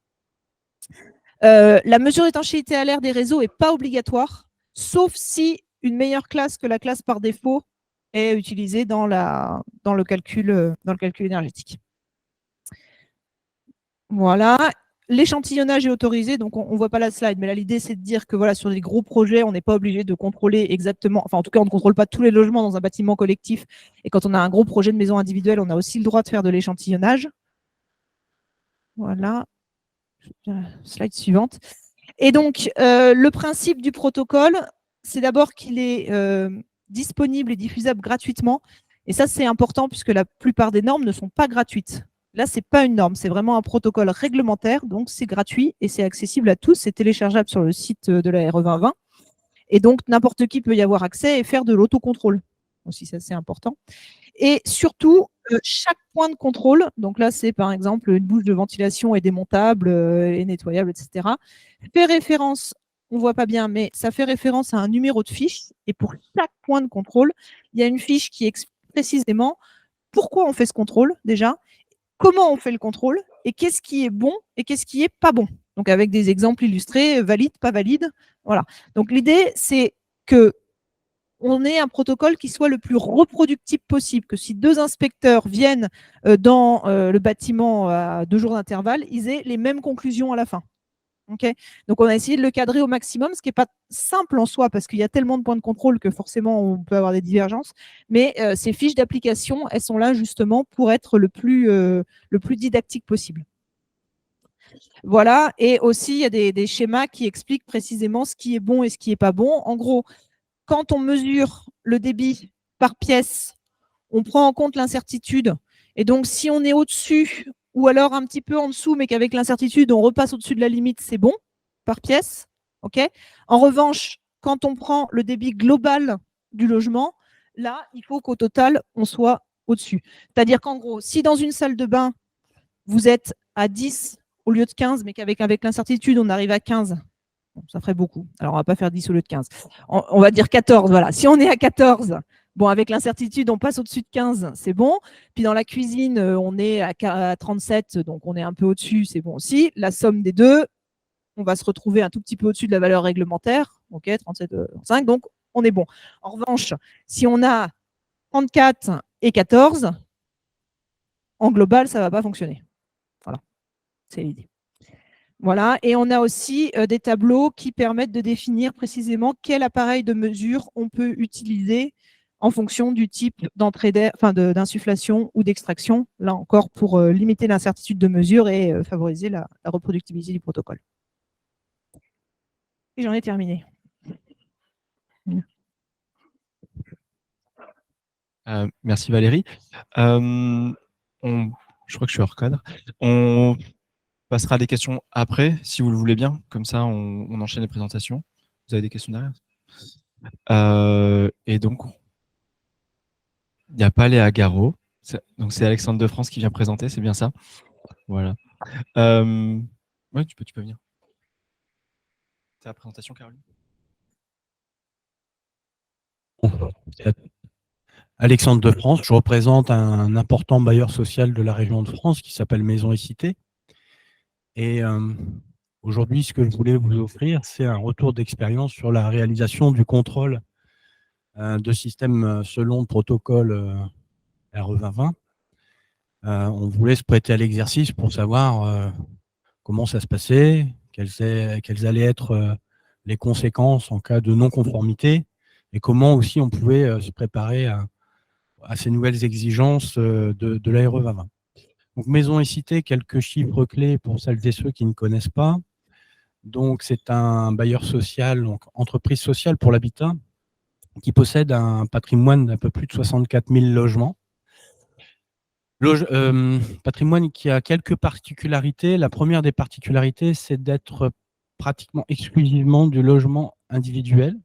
La mesure d'étanchéité à l'air des réseaux n'est pas obligatoire, sauf si une meilleure classe que la classe par défaut est utilisée dans le calcul énergétique. Voilà. L'échantillonnage est autorisé, donc on ne voit pas la slide, mais là l'idée c'est de dire que voilà, sur des gros projets, on n'est pas obligé de contrôler exactement, enfin en tout cas on ne contrôle pas tous les logements dans un bâtiment collectif, et quand on a un gros projet de maison individuelle, on a aussi le droit de faire de l'échantillonnage. Voilà. Slide suivante. Et donc, le principe du protocole, c'est d'abord qu'il est disponible et diffusable gratuitement. Et ça, c'est important puisque la plupart des normes ne sont pas gratuites. Là, ce n'est pas une norme, c'est vraiment un protocole réglementaire. Donc, c'est gratuit et c'est accessible à tous. C'est téléchargeable sur le site de la RE 2020. Et donc, n'importe qui peut y avoir accès et faire de l'autocontrôle. Aussi, ça, c'est important. Et surtout, chaque point de contrôle, donc là, c'est par exemple une bouche de ventilation est démontable et nettoyable, etc., fait référence, on ne voit pas bien, mais ça fait référence à un numéro de fiche. Et pour chaque point de contrôle, il y a une fiche qui explique précisément pourquoi on fait ce contrôle déjà, comment on fait le contrôle et qu'est-ce qui est bon et qu'est-ce qui n'est pas bon. Donc avec des exemples illustrés, valide, pas valide. Voilà. Donc l'idée, c'est que on ait un protocole qui soit le plus reproductible possible, que si 2 inspecteurs viennent dans le bâtiment à 2 jours d'intervalle, ils aient les mêmes conclusions à la fin. Okay, donc on a essayé de le cadrer au maximum, ce qui n'est pas simple en soi, parce qu'il y a tellement de points de contrôle que forcément on peut avoir des divergences, mais ces fiches d'application, elles sont là justement pour être le plus didactique possible. Voilà, et aussi il y a des schémas qui expliquent précisément ce qui est bon et ce qui n'est pas bon. En gros, quand on mesure le débit par pièce, on prend en compte l'incertitude. Et donc, si on est au-dessus ou alors un petit peu en dessous, mais qu'avec l'incertitude, on repasse au-dessus de la limite, c'est bon par pièce. Okay, en revanche, quand on prend le débit global du logement, là, il faut qu'au total, on soit au-dessus. C'est-à-dire qu'en gros, si dans une salle de bain, vous êtes à 10 au lieu de 15, mais qu'avec l'incertitude, on arrive à 15, bon, ça ferait beaucoup. Alors, on ne va pas faire 10 au lieu de 15. On va dire 14, voilà. Si on est à 14, bon, avec l'incertitude, on passe au-dessus de 15, c'est bon. Puis dans la cuisine, on est à 37, donc on est un peu au-dessus, c'est bon aussi. La somme des deux, on va se retrouver un tout petit peu au-dessus de la valeur réglementaire. OK, 37, 35, donc on est bon. En revanche, si on a 34 et 14, en global, ça ne va pas fonctionner. Voilà, c'est l'idée. Voilà, et on a aussi des tableaux qui permettent de définir précisément quel appareil de mesure on peut utiliser en fonction du type d'entrée d'air, enfin d'insufflation ou d'extraction, là encore pour limiter l'incertitude de mesure et favoriser la reproductibilité du protocole. Et j'en ai terminé. Merci Valérie. Je crois que je suis hors cadre. On passera à des questions après, si vous le voulez bien. Comme ça, on enchaîne les présentations. Vous avez des questions derrière? Et donc, il n'y a pas Léa Garot. Donc, c'est Alexandre de France qui vient présenter, c'est bien ça? Voilà. Oui, tu peux venir. C'est la présentation, Caroline? Alexandre de France, je représente un important bailleur social de la région de France qui s'appelle Maisons et Cités. Et aujourd'hui, ce que je voulais vous offrir, c'est un retour d'expérience sur la réalisation du contrôle de systèmes selon le protocole RE 2020. On voulait se prêter à l'exercice pour savoir comment ça se passait, quelles allaient être les conséquences en cas de non-conformité et comment aussi on pouvait se préparer à ces nouvelles exigences de l'ARE 2020. Donc, Maison et Cité, quelques chiffres clés pour celles et ceux qui ne connaissent pas. Donc, c'est un bailleur social, donc entreprise sociale pour l'habitat, qui possède un patrimoine d'un peu plus de 64 000 logements. Patrimoine qui a quelques particularités. La première des particularités, c'est d'être pratiquement exclusivement du logement individuel,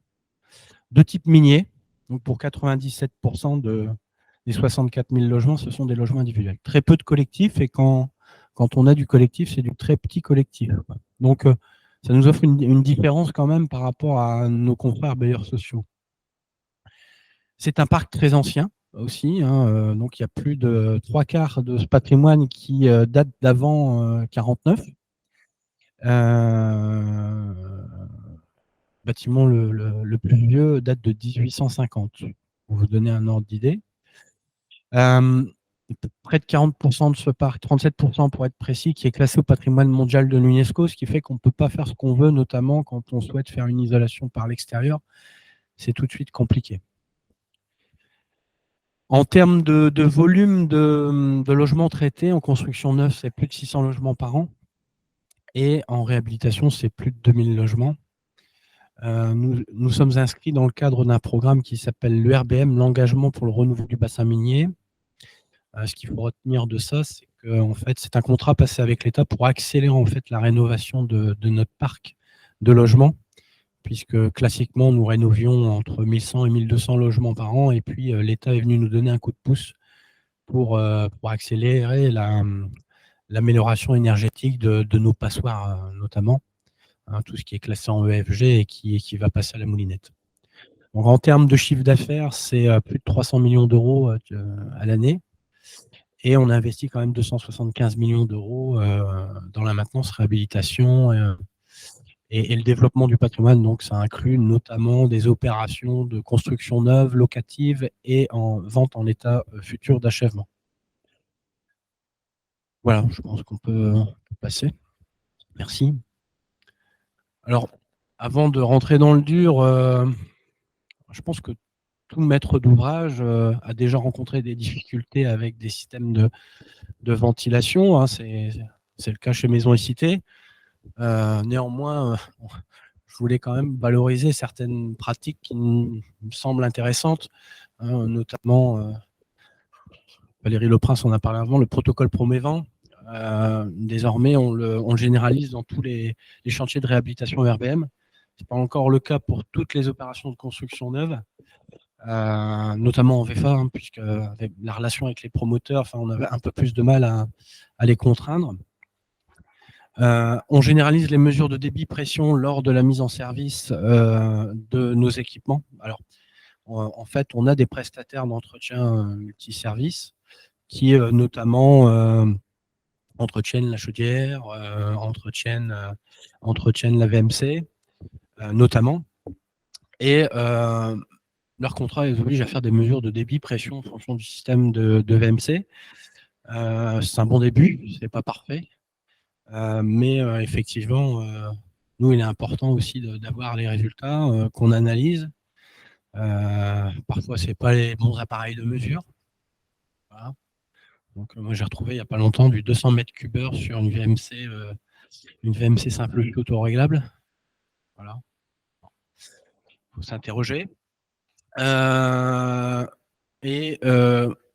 de type minier. Donc, pour 97% des 64 000 logements, ce sont des logements individuels. Très peu de collectifs, et quand on a du collectif, c'est du très petit collectif. Donc, ça nous offre une différence quand même par rapport à nos confrères bailleurs sociaux. C'est un parc très ancien aussi, hein, donc il y a plus de 3/4 de ce patrimoine qui date d'avant 49. Bâtiment le plus vieux date de 1850, pour vous donner un ordre d'idée. Près de 40% de ce parc, 37% pour être précis, qui est classé au patrimoine mondial de l'UNESCO, ce qui fait qu'on ne peut pas faire ce qu'on veut, notamment quand on souhaite faire une isolation par l'extérieur. C'est tout de suite compliqué. En termes de volume de logements traités, en construction neuve, c'est plus de 600 logements par an. Et en réhabilitation, c'est plus de 2000 logements. Nous sommes inscrits dans le cadre d'un programme qui s'appelle l'ERBM, l'engagement pour le renouveau du bassin minier. Ce qu'il faut retenir de ça, c'est que en fait, c'est un contrat passé avec l'État pour accélérer en fait, la rénovation de notre parc de logements, puisque classiquement, nous rénovions entre 1100 et 1200 logements par an, et puis l'État est venu nous donner un coup de pouce pour accélérer l'amélioration énergétique de nos passoires, notamment, hein, tout ce qui est classé en EFG et qui va passer à la moulinette. Donc, en termes de chiffre d'affaires, c'est plus de 300 millions d'euros à l'année, et on a investi quand même 275 millions d'euros dans la maintenance, réhabilitation et le développement du patrimoine. Donc, ça inclut notamment des opérations de construction neuve, locative et en vente en état futur d'achèvement. Voilà, je pense qu'on peut passer. Merci. Alors, avant de rentrer dans le dur, je pense que tout maître d'ouvrage a déjà rencontré des difficultés avec des systèmes de ventilation, hein, c'est le cas chez Maison et Cité. Néanmoins, je voulais quand même valoriser certaines pratiques qui me semblent intéressantes, hein, notamment, Valérie Leprince en a parlé avant, le protocole Promévent. Désormais, on le généralise dans tous les chantiers de réhabilitation RBM. Ce n'est pas encore le cas pour toutes les opérations de construction neuve, notamment en VFA, hein, puisque avec la relation avec les promoteurs, enfin, on avait un peu plus de mal à les contraindre. On généralise les mesures de débit-pression lors de la mise en service de nos équipements. Alors, en fait, on a des prestataires d'entretien multiservices qui notamment entretiennent la chaudière, entretiennent la VMC, notamment. Et leur contrat les oblige à faire des mesures de débit-pression en fonction du système de VMC. C'est un bon début, ce n'est pas parfait. Mais effectivement, nous, il est important aussi d'avoir les résultats qu'on analyse. Parfois, ce n'est pas les bons appareils de mesure. Voilà. Donc, moi, j'ai retrouvé il n'y a pas longtemps du 200 mètres cubeurs sur une VMC simple auto-réglable. Voilà. Il faut s'interroger. Et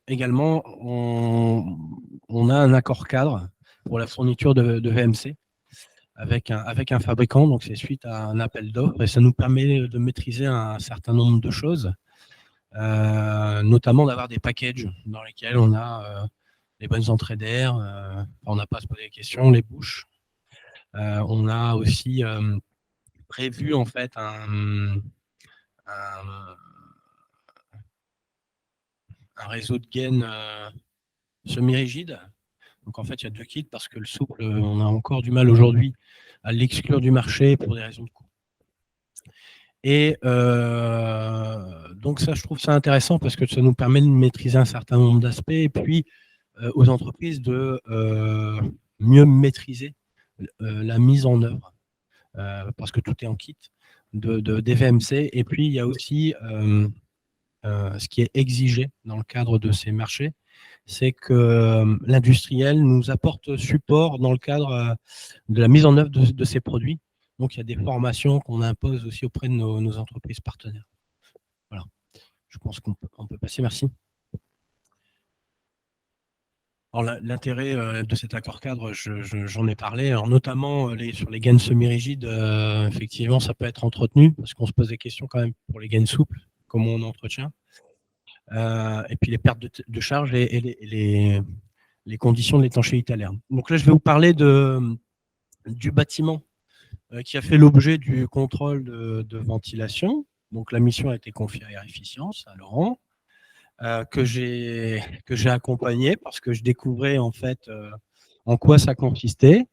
également, on a un accord cadre pour la fourniture de VMC avec un fabricant. Donc, c'est suite à un appel d'offres et ça nous permet de maîtriser un certain nombre de choses, notamment d'avoir des packages dans lesquels on a les bonnes entrées d'air, on n'a pas à se poser des questions, les bouches. On a aussi prévu en fait un réseau de gaines semi-rigide. Donc en fait, il y a 2 kits parce que le souple, on a encore du mal aujourd'hui à l'exclure du marché pour des raisons de coût. Et donc ça, je trouve ça intéressant parce que ça nous permet de maîtriser un certain nombre d'aspects. Et puis, aux entreprises de mieux maîtriser la mise en œuvre, parce que tout est en kit, des VMC. Et puis, il y a aussi ce qui est exigé dans le cadre de ces marchés, c'est que l'industriel nous apporte support dans le cadre de la mise en œuvre de ces produits. Donc, il y a des formations qu'on impose aussi auprès de nos entreprises partenaires. Voilà. Je pense qu'on peut passer. Merci. Alors, l'intérêt de cet accord cadre, j'en ai parlé. Alors, notamment sur les gaines semi-rigides, effectivement, ça peut être entretenu parce qu'on se pose des questions quand même pour les gaines souples, comment on entretient. Et puis les pertes de charge et les conditions de l'étanchéité à l'air. Donc là, je vais vous parler du bâtiment qui a fait l'objet du contrôle de ventilation. Donc la mission a été confiée à Air Efficience, à Laurent, que j'ai accompagné parce que je découvrais en fait en quoi ça consistait.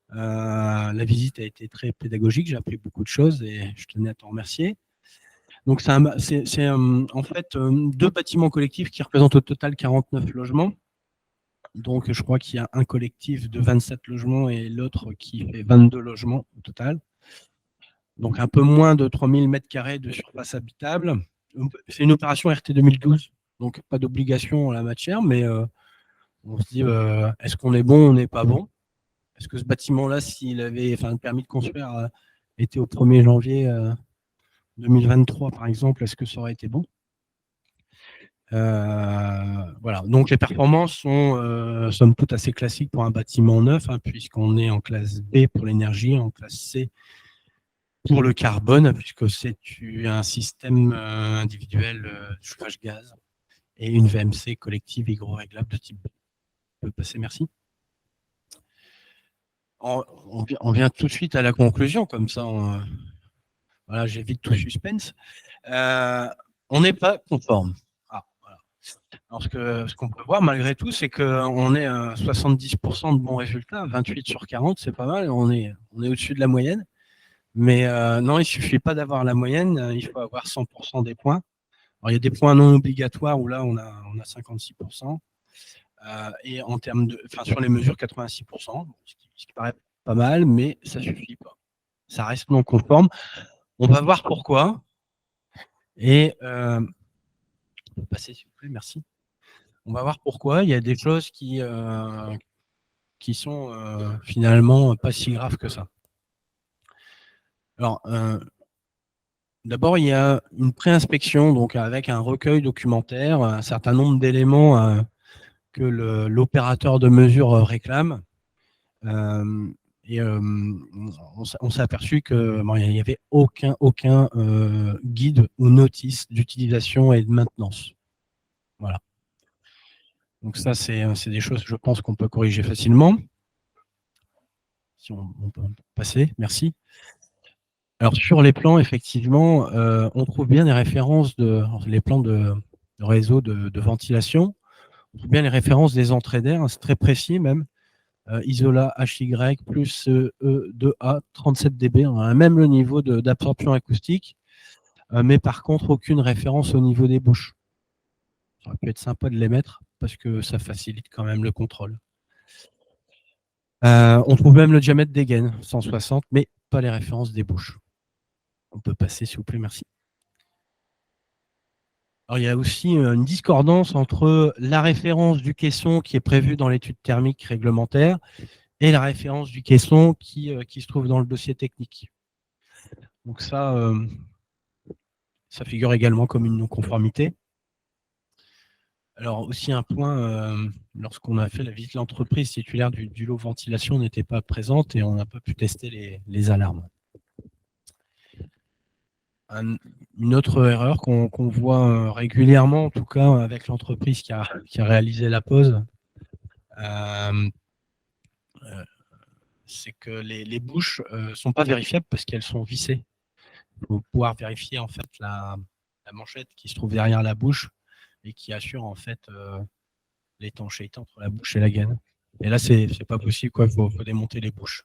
La visite a été très pédagogique, j'ai appris beaucoup de choses et je tenais à t'en remercier. Donc c'est en fait 2 bâtiments collectifs qui représentent au total 49 logements. Donc je crois qu'il y a un collectif de 27 logements et l'autre qui fait 22 logements au total. Donc un peu moins de 3000 m² de surface habitable. C'est une opération RT 2012, donc pas d'obligation en la matière, mais on se dit est-ce qu'on est bon ou on n'est pas bon? Est-ce que ce bâtiment-là, s'il avait, le permis de construire était au 1er janvier 2023, par exemple, est-ce que ça aurait été bon? Voilà. Donc les performances sont somme toute assez classiques pour un bâtiment neuf, puisqu'on est en classe B pour l'énergie, en classe C pour le carbone, puisque c'est un système individuel de chauffage gaz et une VMC collective hydro-réglable de type B. On peut passer, merci. On vient tout de suite à la conclusion, comme ça, voilà, j'évite tout suspense. On n'est pas conforme. Voilà. Alors, ce qu'on peut voir, malgré tout, c'est qu'on est à 70% de bons résultats, 28 sur 40, c'est pas mal, on est au-dessus de la moyenne. Mais non, il ne suffit pas d'avoir la moyenne, il faut avoir 100% des points. Alors, il y a des points non obligatoires où là, on a 56%. Et en termes sur les mesures, 86%, ce qui paraît pas mal, mais ça ne suffit pas. Ça reste non conforme. On va voir pourquoi. Et on peut passer, s'il vous plaît, merci. On va voir pourquoi. Il y a des choses qui sont finalement pas si graves que ça. Alors, d'abord, il y a une pré-inspection, donc avec un recueil documentaire, un certain nombre d'éléments que l'opérateur de mesure réclame. Et on s'est aperçu qu'il n'y avait aucun guide ou notice d'utilisation et de maintenance. Voilà. Donc ça, c'est des choses, je pense, qu'on peut corriger facilement. Si on peut passer, merci. Alors sur les plans, effectivement, on trouve bien les références les plans de réseau de ventilation. On trouve bien les références des entrées d'air, c'est très précis même. Isola HY plus E2A 37 dB, on a même le niveau d'absorption acoustique, mais par contre aucune référence au niveau des bouches. Ça aurait pu être sympa de les mettre parce que ça facilite quand même le contrôle. On trouve même le diamètre des gaines, 160, mais pas les références des bouches. On peut passer, s'il vous plaît, merci. Alors, il y a aussi une discordance entre la référence du caisson qui est prévue dans l'étude thermique réglementaire et la référence du caisson qui se trouve dans le dossier technique. Donc ça figure également comme une non-conformité. Alors aussi un point, lorsqu'on a fait la visite, l'entreprise titulaire du lot ventilation n'était pas présente et on n'a pas pu tester les alarmes. Une autre erreur qu'on voit régulièrement, en tout cas avec l'entreprise qui a réalisé la pose, c'est que les bouches ne sont pas vérifiables parce qu'elles sont vissées. Il faut pouvoir vérifier en fait la manchette qui se trouve derrière la bouche et qui assure en fait l'étanchéité entre la bouche et la gaine. Et là, c'est pas possible, quoi. Il faut démonter les bouches.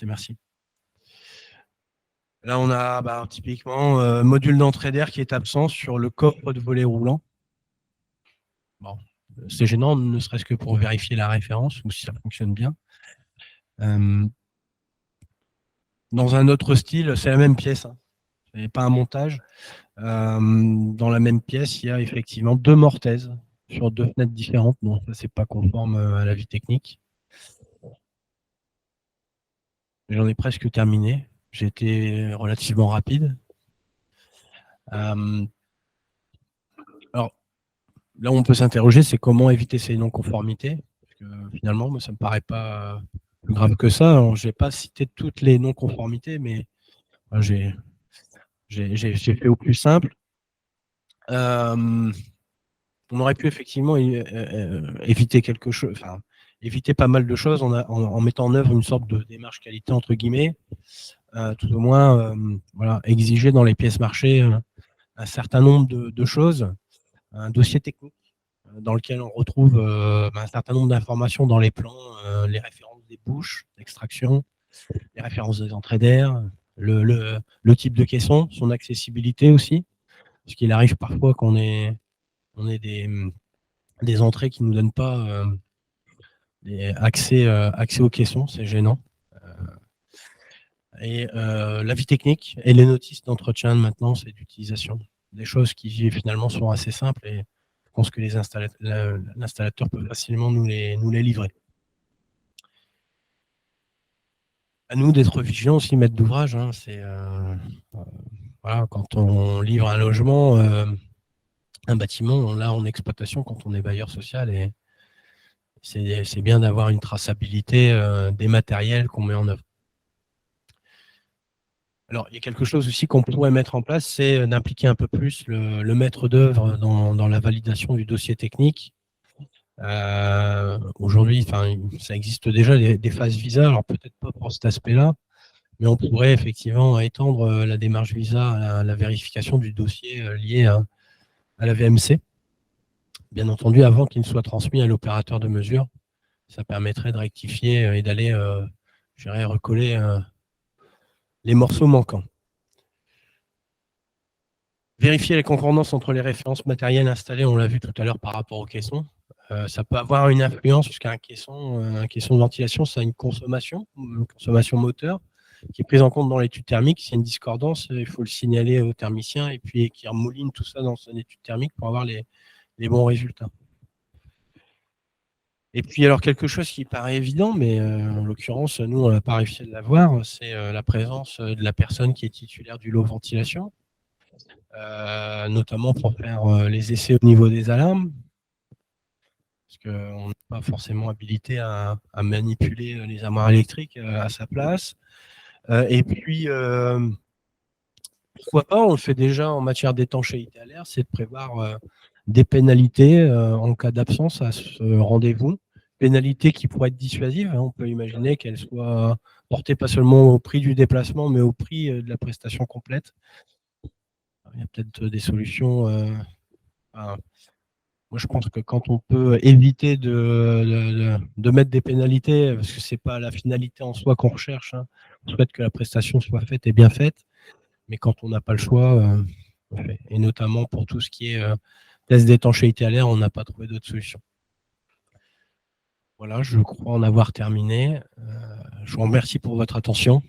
Merci. Là, on a typiquement module d'entrée d'air qui est absent sur le coffre de volet roulant. Bon, c'est gênant, ne serait-ce que pour vérifier la référence ou si ça fonctionne bien. Dans un autre style, c'est la même pièce, hein. C'est pas un montage. Dans la même pièce, il y a effectivement 2 mortaises sur 2 fenêtres différentes. Donc ça, c'est pas conforme à la vie technique. J'en ai presque terminé. J'ai été relativement rapide. Alors, là où on peut s'interroger, c'est comment éviter ces non-conformités. Parce que finalement, moi, ça me paraît pas plus grave que ça. Je n'ai pas cité toutes les non-conformités, mais j'ai fait au plus simple. On aurait pu effectivement éviter quelque chose, enfin, éviter pas mal de choses en mettant en œuvre une sorte de démarche qualité entre guillemets, tout au moins voilà, exiger dans les pièces marché un certain nombre de choses, un dossier technique dans lequel on retrouve un certain nombre d'informations dans les plans, les références des bouches d'extraction, les références des entrées d'air, le type de caisson, son accessibilité aussi, parce qu'il arrive parfois qu'on ait des entrées qui ne nous donnent pas accès aux caissons, c'est gênant. Et la vie technique et les notices d'entretien de maintenance et d'utilisation, des choses qui finalement sont assez simples et je pense que l'installateur peut facilement nous les livrer. À nous d'être vigilants aussi, maître d'ouvrage, hein, voilà, quand on livre un logement, un bâtiment, là en exploitation, quand on est bailleur social, et c'est bien d'avoir une traçabilité des matériels qu'on met en œuvre. Alors, il y a quelque chose aussi qu'on pourrait mettre en place, c'est d'impliquer un peu plus le maître d'œuvre dans la validation du dossier technique. Aujourd'hui, ça existe déjà des phases visa, alors peut-être pas pour cet aspect-là, mais on pourrait effectivement étendre la démarche visa à la vérification du dossier lié à la VMC. Bien entendu, avant qu'il ne soit transmis à l'opérateur de mesure, ça permettrait de rectifier et d'aller, recoller les morceaux manquants. Vérifier les concordances entre les références matérielles installées, on l'a vu tout à l'heure par rapport aux caissons. Ça peut avoir une influence, puisqu'un caisson de ventilation, ça a une consommation moteur, qui est prise en compte dans l'étude thermique. S'il y a une discordance, il faut le signaler au thermicien et puis qui remouline tout ça dans son étude thermique pour avoir les bons résultats. Et puis alors quelque chose qui paraît évident, mais en l'occurrence, nous, on n'a pas réussi à l'avoir, c'est la présence de la personne qui est titulaire du lot ventilation, notamment pour faire les essais au niveau des alarmes, parce qu'on n'est pas forcément habilité à manipuler les armoires électriques à sa place. Et puis, pourquoi pas, on le fait déjà en matière d'étanchéité à l'air, c'est de prévoir des pénalités en cas d'absence à ce rendez-vous. Pénalités qui pourraient être dissuasives, hein. On peut imaginer qu'elles soient portées pas seulement au prix du déplacement, mais au prix de la prestation complète. Il y a peut-être des solutions. Moi, je pense que quand on peut éviter de mettre des pénalités, parce que ce n'est pas la finalité en soi qu'on recherche, hein. On souhaite que la prestation soit faite et bien faite, mais quand on n'a pas le choix, on fait. Et notamment pour tout ce qui est test d'étanchéité à l'air, on n'a pas trouvé d'autre solution. Voilà, je crois en avoir terminé. Je vous remercie pour votre attention.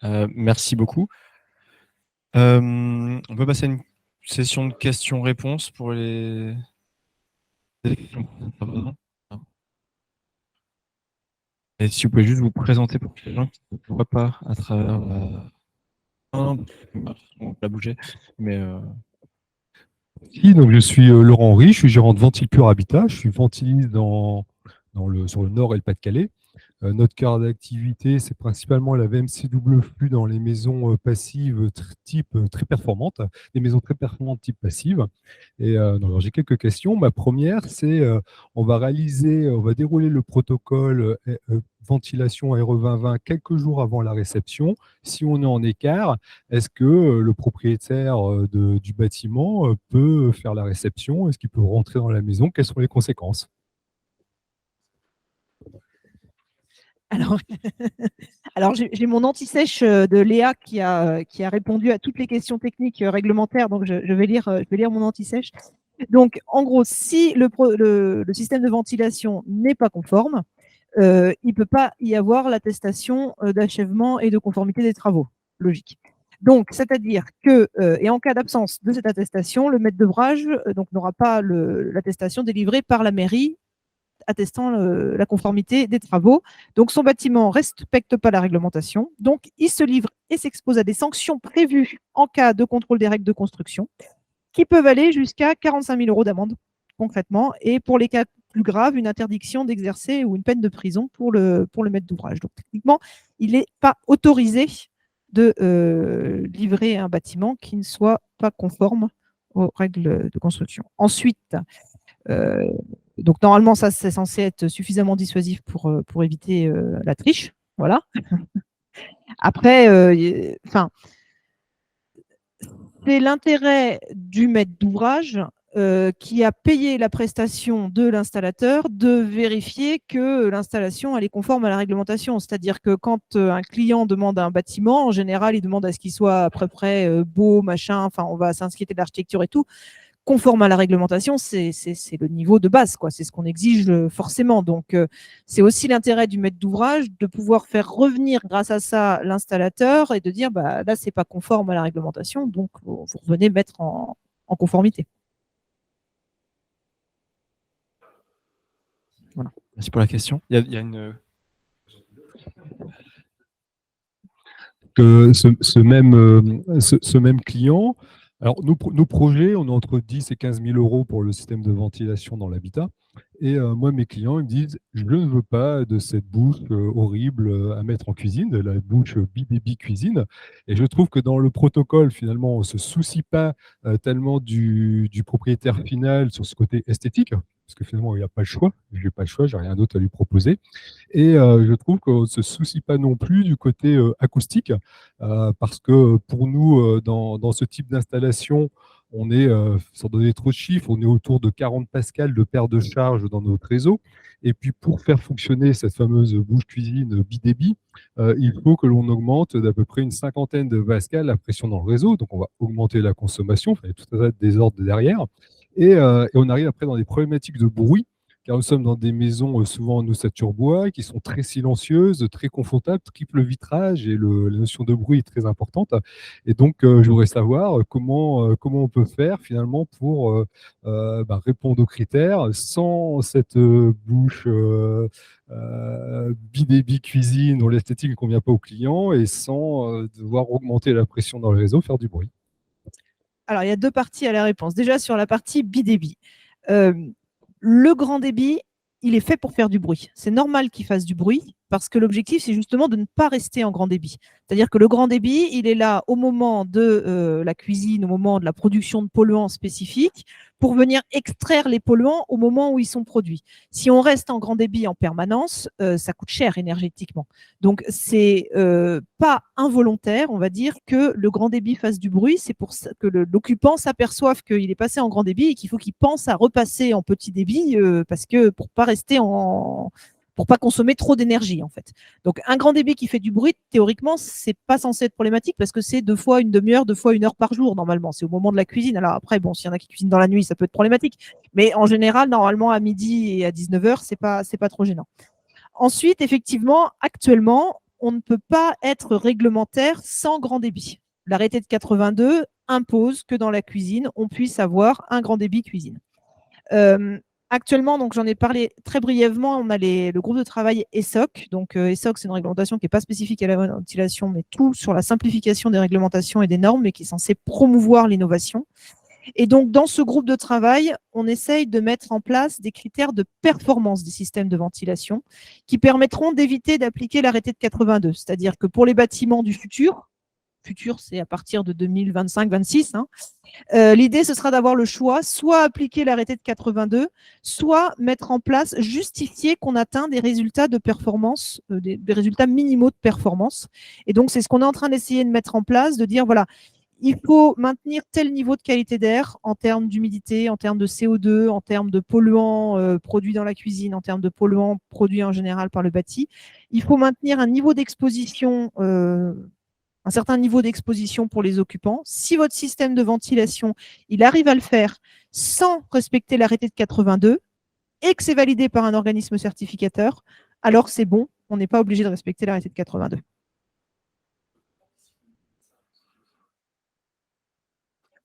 Merci beaucoup. On peut passer à une session de questions-réponses pour les... Et si vous pouvez juste vous présenter pour les gens qui ne voient pas à travers on va bouger, mais... Donc je suis Laurent Henry, je suis gérant de Ventile Pure Habitat, je suis ventiliste sur le Nord et le Pas-de-Calais. Notre cœur d'activité, c'est principalement la VMC double flux dans les maisons passives type très performantes, des maisons très performantes type passive. Et alors j'ai quelques questions. Ma première, c'est on va dérouler le protocole ventilation RE 2020 quelques jours avant la réception. Si on est en écart, est-ce que le propriétaire du bâtiment peut faire la réception? Est-ce qu'il peut rentrer dans la maison? Quelles sont les conséquences? Alors, Alors, j'ai mon anti-sèche de Léa qui a répondu à toutes les questions techniques réglementaires, donc je vais lire mon anti-sèche. Donc, en gros, si le système de ventilation n'est pas conforme, il ne peut pas y avoir l'attestation d'achèvement et de conformité des travaux. Logique. Donc, c'est-à-dire que, et en cas d'absence de cette attestation, le maître d'ouvrage n'aura pas l'attestation délivrée par la mairie attestant la conformité des travaux. Donc, son bâtiment ne respecte pas la réglementation. Donc, il se livre et s'expose à des sanctions prévues en cas de contrôle des règles de construction, qui peuvent aller jusqu'à 45 000 € d'amende, concrètement. Et pour les cas plus graves, une interdiction d'exercer ou une peine de prison pour le maître d'ouvrage. Donc, techniquement, il n'est pas autorisé de livrer un bâtiment qui ne soit pas conforme aux règles de construction. Ensuite, donc normalement, ça, c'est censé être suffisamment dissuasif pour éviter la triche. Voilà. Après, c'est l'intérêt du maître d'ouvrage qui a payé la prestation de l'installateur de vérifier que l'installation elle est conforme à la réglementation. C'est-à-dire que quand un client demande un bâtiment, en général, il demande à ce qu'il soit à peu près beau, machin, enfin, on va s'inquiéter de l'architecture et tout. Conforme à la réglementation, c'est le niveau de base, quoi. C'est ce qu'on exige forcément. Donc, c'est aussi l'intérêt du maître d'ouvrage de pouvoir faire revenir, grâce à ça, l'installateur et de dire, bah, là, c'est pas conforme à la réglementation, donc vous revenez mettre en conformité. Voilà. Merci pour la question. Il y a une... Que ce même client, alors nos projets, on est entre 10 et 15 000 € pour le système de ventilation dans l'habitat. Et moi, mes clients, ils me disent, je ne veux pas de cette bouche horrible à mettre en cuisine, de la bouche BBB cuisine. Et je trouve que dans le protocole, finalement, on ne se soucie pas tellement du propriétaire final sur ce côté esthétique, parce que finalement, il n'y a pas le choix. Je n'ai pas le choix, je n'ai rien d'autre à lui proposer. Et je trouve qu'on ne se soucie pas non plus du côté acoustique, parce que pour nous, dans ce type d'installation, on est, sans donner trop de chiffres, on est autour de 40 pascal de paire de charge dans notre réseau. Et puis, pour faire fonctionner cette fameuse bouche cuisine bidébi, il faut que l'on augmente d'à peu près une cinquantaine de pascal la pression dans le réseau. Donc, on va augmenter la consommation. Enfin, il y a tout un tas de désordre derrière. Et on arrive après dans des problématiques de bruit, car nous sommes dans des maisons souvent en ossature bois, qui sont très silencieuses, très confortables, triple vitrage, et la notion de bruit est très importante. Et donc, je voudrais savoir comment on peut faire finalement pour répondre aux critères sans cette bouche bidébi cuisine dont l'esthétique ne convient pas aux clients et sans devoir augmenter la pression dans le réseau, faire du bruit. Alors, il y a deux parties à la réponse. Déjà, sur la partie bidébi. Le grand débit, il est fait pour faire du bruit. C'est normal qu'il fasse du bruit parce que l'objectif, c'est justement de ne pas rester en grand débit. C'est-à-dire que le grand débit, il est là au moment de la cuisine, au moment de la production de polluants spécifiques, pour venir extraire les polluants au moment où ils sont produits. Si on reste en grand débit en permanence, ça coûte cher énergétiquement. Donc, c'est pas involontaire, on va dire, que le grand débit fasse du bruit. C'est pour ça que l'occupant s'aperçoive qu'il est passé en grand débit et qu'il faut qu'il pense à repasser en petit débit parce que pour pas rester pour pas consommer trop d'énergie, en fait. Donc, un grand débit qui fait du bruit, théoriquement, c'est pas censé être problématique parce que c'est 2 fois une demi-heure, 2 fois 1 heure par jour, normalement. C'est au moment de la cuisine. Alors après, bon, s'il y en a qui cuisinent dans la nuit, ça peut être problématique. Mais en général, normalement, à midi et à 19h, c'est pas trop gênant. Ensuite, effectivement, actuellement, on ne peut pas être réglementaire sans grand débit. L'arrêté de 82 impose que dans la cuisine, on puisse avoir un grand débit cuisine. Actuellement, donc j'en ai parlé très brièvement, on a le groupe de travail ESSOC. Donc ESSOC, c'est une réglementation qui n'est pas spécifique à la ventilation, mais tout sur la simplification des réglementations et des normes, mais qui est censée promouvoir l'innovation. Et donc, dans ce groupe de travail, on essaye de mettre en place des critères de performance des systèmes de ventilation qui permettront d'éviter d'appliquer l'arrêté de 82. C'est-à-dire que pour les bâtiments du futur, c'est à partir de 2025-26, l'idée, ce sera d'avoir le choix, soit appliquer l'arrêté de 82, soit mettre en place, justifier qu'on atteint des résultats de performance, des résultats minimaux de performance. Et donc, c'est ce qu'on est en train d'essayer de mettre en place, de dire, voilà, il faut maintenir tel niveau de qualité d'air en termes d'humidité, en termes de CO2, en termes de polluants produits dans la cuisine, en termes de polluants produits en général par le bâti. Il faut maintenir un niveau d'exposition, un certain niveau d'exposition pour les occupants. Si votre système de ventilation, il arrive à le faire sans respecter l'arrêté de 82 et que c'est validé par un organisme certificateur, alors c'est bon, on n'est pas obligé de respecter l'arrêté de 82.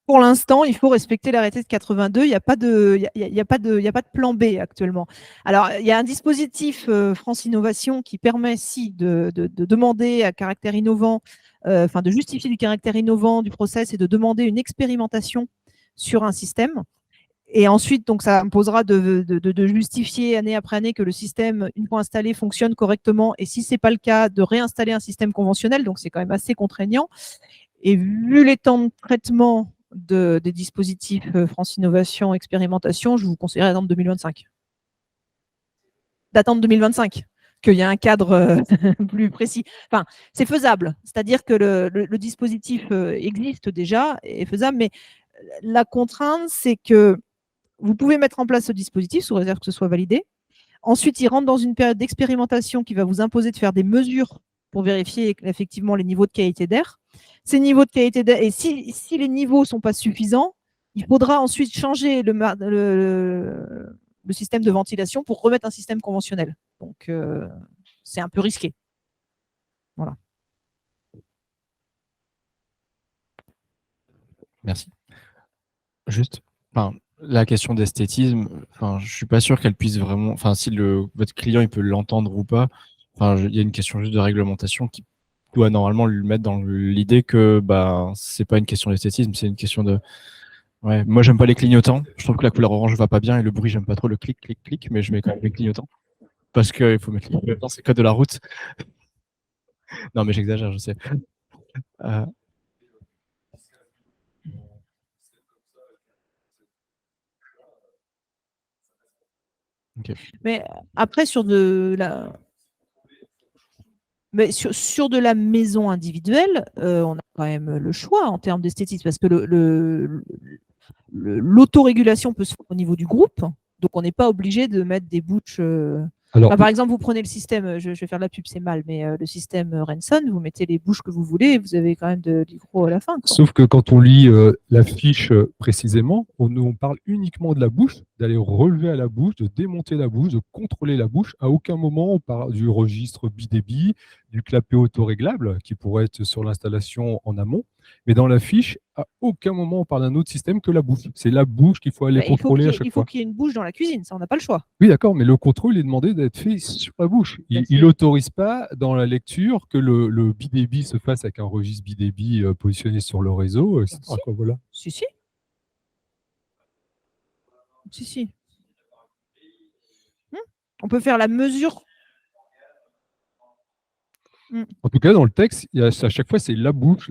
Pour l'instant, il faut respecter l'arrêté de 82. Il n'y a pas de plan B actuellement. Alors, il y a un dispositif France Innovation qui permet, si, de demander à caractère innovant, de justifier du caractère innovant du process et de demander une expérimentation sur un système. Et ensuite, donc, ça imposera de justifier année après année que le système, une fois installé, fonctionne correctement. Et si ce n'est pas le cas, de réinstaller un système conventionnel. Donc, c'est quand même assez contraignant. Et vu les temps de traitement des dispositifs France Innovation Expérimentation, je vous conseillerais d'attendre 2025. D'attendre 2025, qu'il y a un cadre plus précis. Enfin, c'est faisable. C'est-à-dire que le dispositif existe déjà, est faisable, mais la contrainte, c'est que vous pouvez mettre en place ce dispositif sous réserve que ce soit validé. Ensuite, il rentre dans une période d'expérimentation qui va vous imposer de faire des mesures pour vérifier effectivement les niveaux de qualité d'air. Ces niveaux de qualité d'air, et si les niveaux ne sont pas suffisants, il faudra ensuite changer le système de ventilation pour remettre un système conventionnel. Donc, c'est un peu risqué. Voilà. Merci. Juste, la question d'esthétisme, je suis pas sûr qu'elle puisse vraiment, si votre client il peut l'entendre ou pas, il y a une question juste de réglementation qui doit normalement lui mettre dans l'idée que c'est pas une question d'esthétisme, c'est une question de. Ouais, moi j'aime pas les clignotants. Je trouve que la couleur orange va pas bien et le bruit j'aime pas trop le clic clic clic, mais je mets quand même les clignotants parce qu'il faut mettre les clignotants, c'est code de la route. Non mais j'exagère, je sais. Okay. Mais après sur de la maison individuelle, on a quand même le choix en termes d'esthétisme parce que l'autorégulation peut se faire au niveau du groupe, donc on n'est pas obligé de mettre des bouches. Par exemple, vous prenez le système, je vais faire de la pub, c'est mal, mais le système Renson, vous mettez les bouches que vous voulez et vous avez quand même de l'hydro à la fin. Quoi. Sauf que quand on lit la fiche précisément, on parle uniquement de la bouche, d'aller relever à la bouche, de démonter la bouche, de contrôler la bouche. À aucun moment on parle du registre bidébit, du clapet autoréglable qui pourrait être sur l'installation en amont. Mais dans la fiche, à aucun moment on parle d'un autre système que la bouche. C'est la bouche qu'il faut aller contrôler à chaque fois. Il faut qu'il y ait une bouche dans la cuisine, ça on n'a pas le choix. Oui, d'accord, mais le contrôle est demandé d'être fait sur la bouche. Il n'autorise pas dans la lecture que le bidébit se fasse avec un registre bidébit positionné sur le réseau, etc. Si. Quoi, voilà. Si. On peut faire la mesure. En tout cas, dans le texte, à chaque fois, c'est la bouche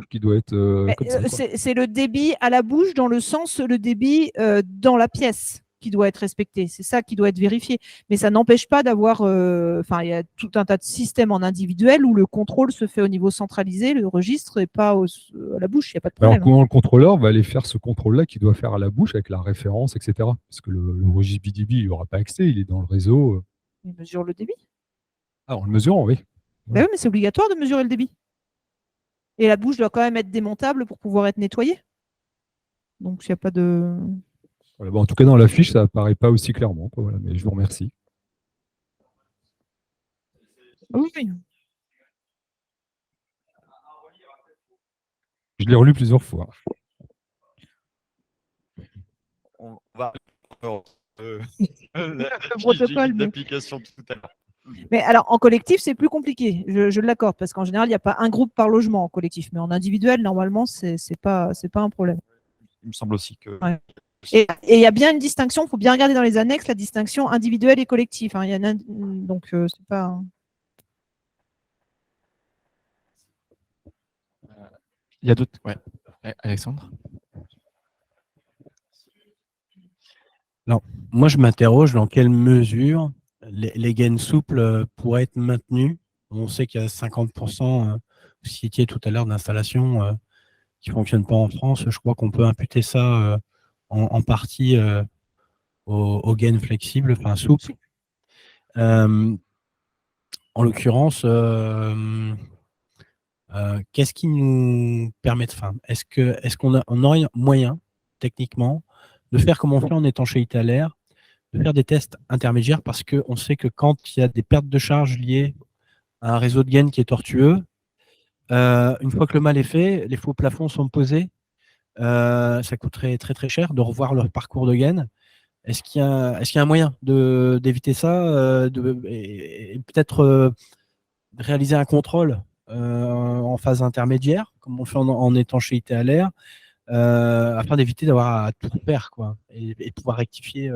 qui doit être comme ça. C'est le débit à la bouche dans le sens le débit dans la pièce qui doit être respecté. C'est ça qui doit être vérifié. Mais ça n'empêche pas d'avoir... il y a tout un tas de systèmes en individuel où le contrôle se fait au niveau centralisé, le registre, et pas à la bouche. Il n'y a pas de problème. Alors, comment le contrôleur va aller faire ce contrôle-là qu'il doit faire à la bouche avec la référence, etc. Parce que le registre BDB, il n'aura pas accès, il est dans le réseau. Il mesure le débit. Ah, en le mesurant, oui. Ben oui, mais c'est obligatoire de mesurer le débit. Et la bouche doit quand même être démontable pour pouvoir être nettoyée. Donc, il n'y a pas de... Voilà, en tout cas, dans la fiche, ça n'apparaît pas aussi clairement. Quoi, voilà, mais je vous remercie. Oui. Je l'ai relu plusieurs fois. On va le protocole d'application tout à l'heure. Mais alors, en collectif, c'est plus compliqué. Je l'accorde, parce qu'en général, il n'y a pas un groupe par logement en collectif. Mais en individuel, normalement, c'est pas un problème. Il me semble aussi que... Ouais. Et il y a bien une distinction, il faut bien regarder dans les annexes, la distinction individuelle et collective. Hein. Donc, c'est pas... Il y a d'autres... Ouais. Alexandre ? Alors, moi, je m'interroge dans quelle mesure les gaines souples pourraient être maintenues. On sait qu'il y a 50%, vous citiez tout à l'heure, d'installation qui ne fonctionne pas en France. Je crois qu'on peut imputer ça en partie au gain flexible, enfin souple. En l'occurrence, qu'est-ce qui nous permet de faire? Est-ce qu'on aurait moyen, techniquement, de faire comme on fait en étanchéité à l'air, de faire des tests intermédiaires, parce qu'on sait que quand il y a des pertes de charge liées à un réseau de gain qui est tortueux, une fois que le mal est fait, les faux plafonds sont posés, ça coûterait très très cher de revoir leur parcours de gain. Est-ce qu'il y a un moyen d'éviter ça, et peut-être réaliser un contrôle en phase intermédiaire, comme on fait en étanchéité à l'air, afin d'éviter d'avoir à tout faire, quoi, et pouvoir rectifier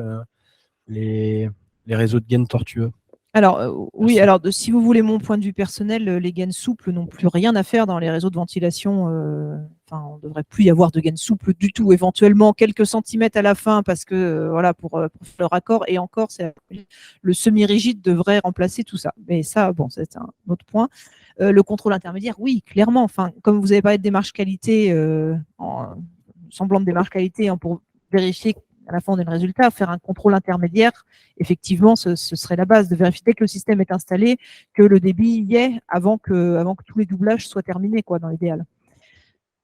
les réseaux de gain tortueux? Alors, oui, alors si vous voulez mon point de vue personnel, les gaines souples n'ont plus rien à faire dans les réseaux de ventilation. Enfin, on ne devrait plus y avoir de gaines souples du tout, éventuellement quelques centimètres à la fin, parce que voilà, pour faire le raccord, et encore, le semi-rigide devrait remplacer tout ça. Mais ça, bon, c'est un autre point. Le contrôle intermédiaire, oui, clairement. Enfin, comme vous avez parlé de démarche qualité, semblant de démarche qualité, pour vérifier à la fin on a le résultat, faire un contrôle intermédiaire, effectivement, ce serait la base, de vérifier dès que le système est installé, que le débit y est avant que tous les doublages soient terminés, quoi, dans l'idéal.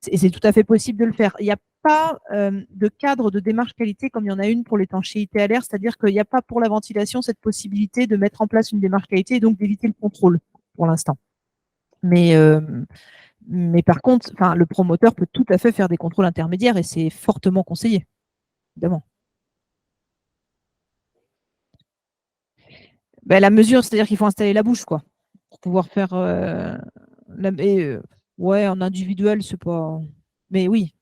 Et c'est tout à fait possible de le faire. Il n'y a pas de cadre de démarche qualité comme il y en a une pour l'étanchéité à l'air, c'est-à-dire qu'il n'y a pas pour la ventilation cette possibilité de mettre en place une démarche qualité et donc d'éviter le contrôle pour l'instant. Mais par contre, le promoteur peut tout à fait faire des contrôles intermédiaires et c'est fortement conseillé, évidemment. Ben, la mesure, c'est-à-dire qu'il faut installer la bouche, quoi, pour pouvoir faire. Ouais, en individuel, c'est pas. Mais oui,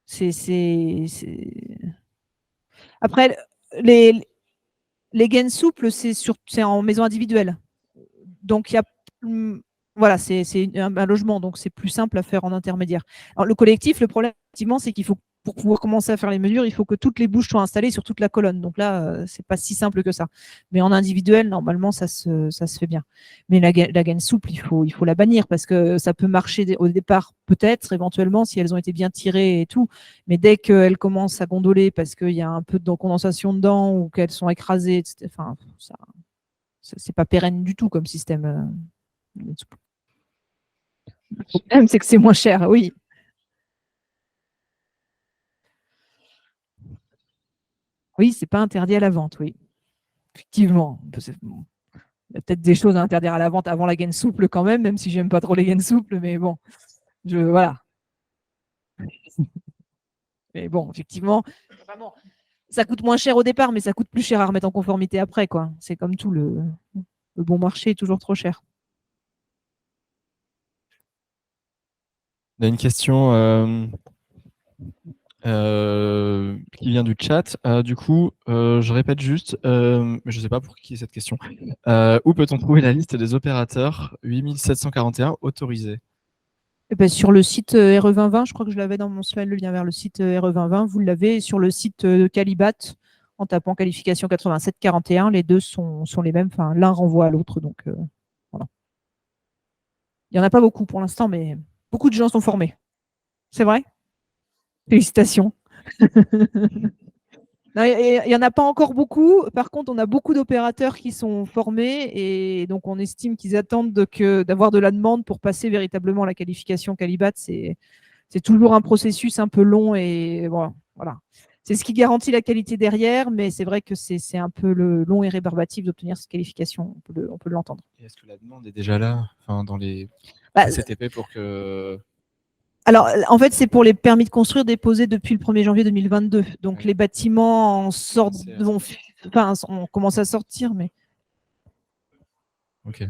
c'est. Après, les gaines souples, c'est en maison individuelle. Donc, il y a. Voilà, c'est un logement, donc c'est plus simple à faire en intermédiaire. Alors, le collectif, le problème, effectivement, c'est qu'il faut, pour pouvoir commencer à faire les mesures, il faut que toutes les bouches soient installées sur toute la colonne. Donc là, c'est pas si simple que ça. Mais en individuel, normalement, ça se fait bien. Mais la gaine souple, il faut la bannir parce que ça peut marcher au départ, peut-être, éventuellement, si elles ont été bien tirées et tout. Mais dès qu'elles commencent à gondoler parce qu'il y a un peu de condensation dedans ou qu'elles sont écrasées, etc., enfin, ça c'est pas pérenne du tout comme système. Le problème, c'est que c'est moins cher, oui. Oui, c'est pas interdit à la vente, oui. Effectivement. Il y a peut-être des choses à interdire à la vente avant la gaine souple quand même si j'aime pas trop les gaines souples, mais bon, voilà. Mais bon, effectivement, vraiment, ça coûte moins cher au départ, mais ça coûte plus cher à remettre en conformité après, quoi. C'est comme tout, le bon marché est toujours trop cher. On a une question qui vient du chat. Du coup, je répète juste, mais je ne sais pas pour qui est cette question. Où peut-on trouver la liste des opérateurs 8741 autorisés? Sur le site RE2020, je crois que je l'avais dans mon slide, le lien vers le site RE2020, vous l'avez sur le site Calibat, en tapant qualification 8741, les deux sont les mêmes, enfin l'un renvoie à l'autre, donc voilà. Il n'y en a pas beaucoup pour l'instant, mais beaucoup de gens sont formés. C'est vrai? Félicitations. Il n'y en a pas encore beaucoup. Par contre, on a beaucoup d'opérateurs qui sont formés et donc on estime qu'ils attendent d'avoir de la demande pour passer véritablement à la qualification Calibat. C'est toujours un processus un peu long et voilà. C'est ce qui garantit la qualité derrière, mais c'est vrai que c'est un peu long et rébarbatif d'obtenir cette qualification. On peut l'entendre. Est-ce que la demande est déjà là, dans les CTP pour que... Alors, en fait, c'est pour les permis de construire déposés depuis le 1er janvier 2022. Donc, les bâtiments on commence à sortir, mais... Ok.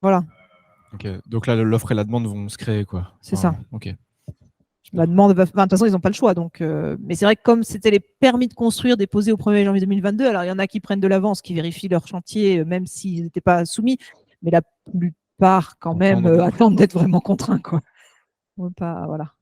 Voilà. Ok. Donc là, l'offre et la demande vont se créer, quoi. C'est ça. Ok. La demande, de toute façon, ils n'ont pas le choix. Donc, mais c'est vrai que comme c'était les permis de construire déposés au 1er janvier 2022, alors il y en a qui prennent de l'avance, qui vérifient leur chantier, même s'ils n'étaient pas soumis. Mais la plupart, quand même, attendent d'être vraiment contraints, quoi. Voilà.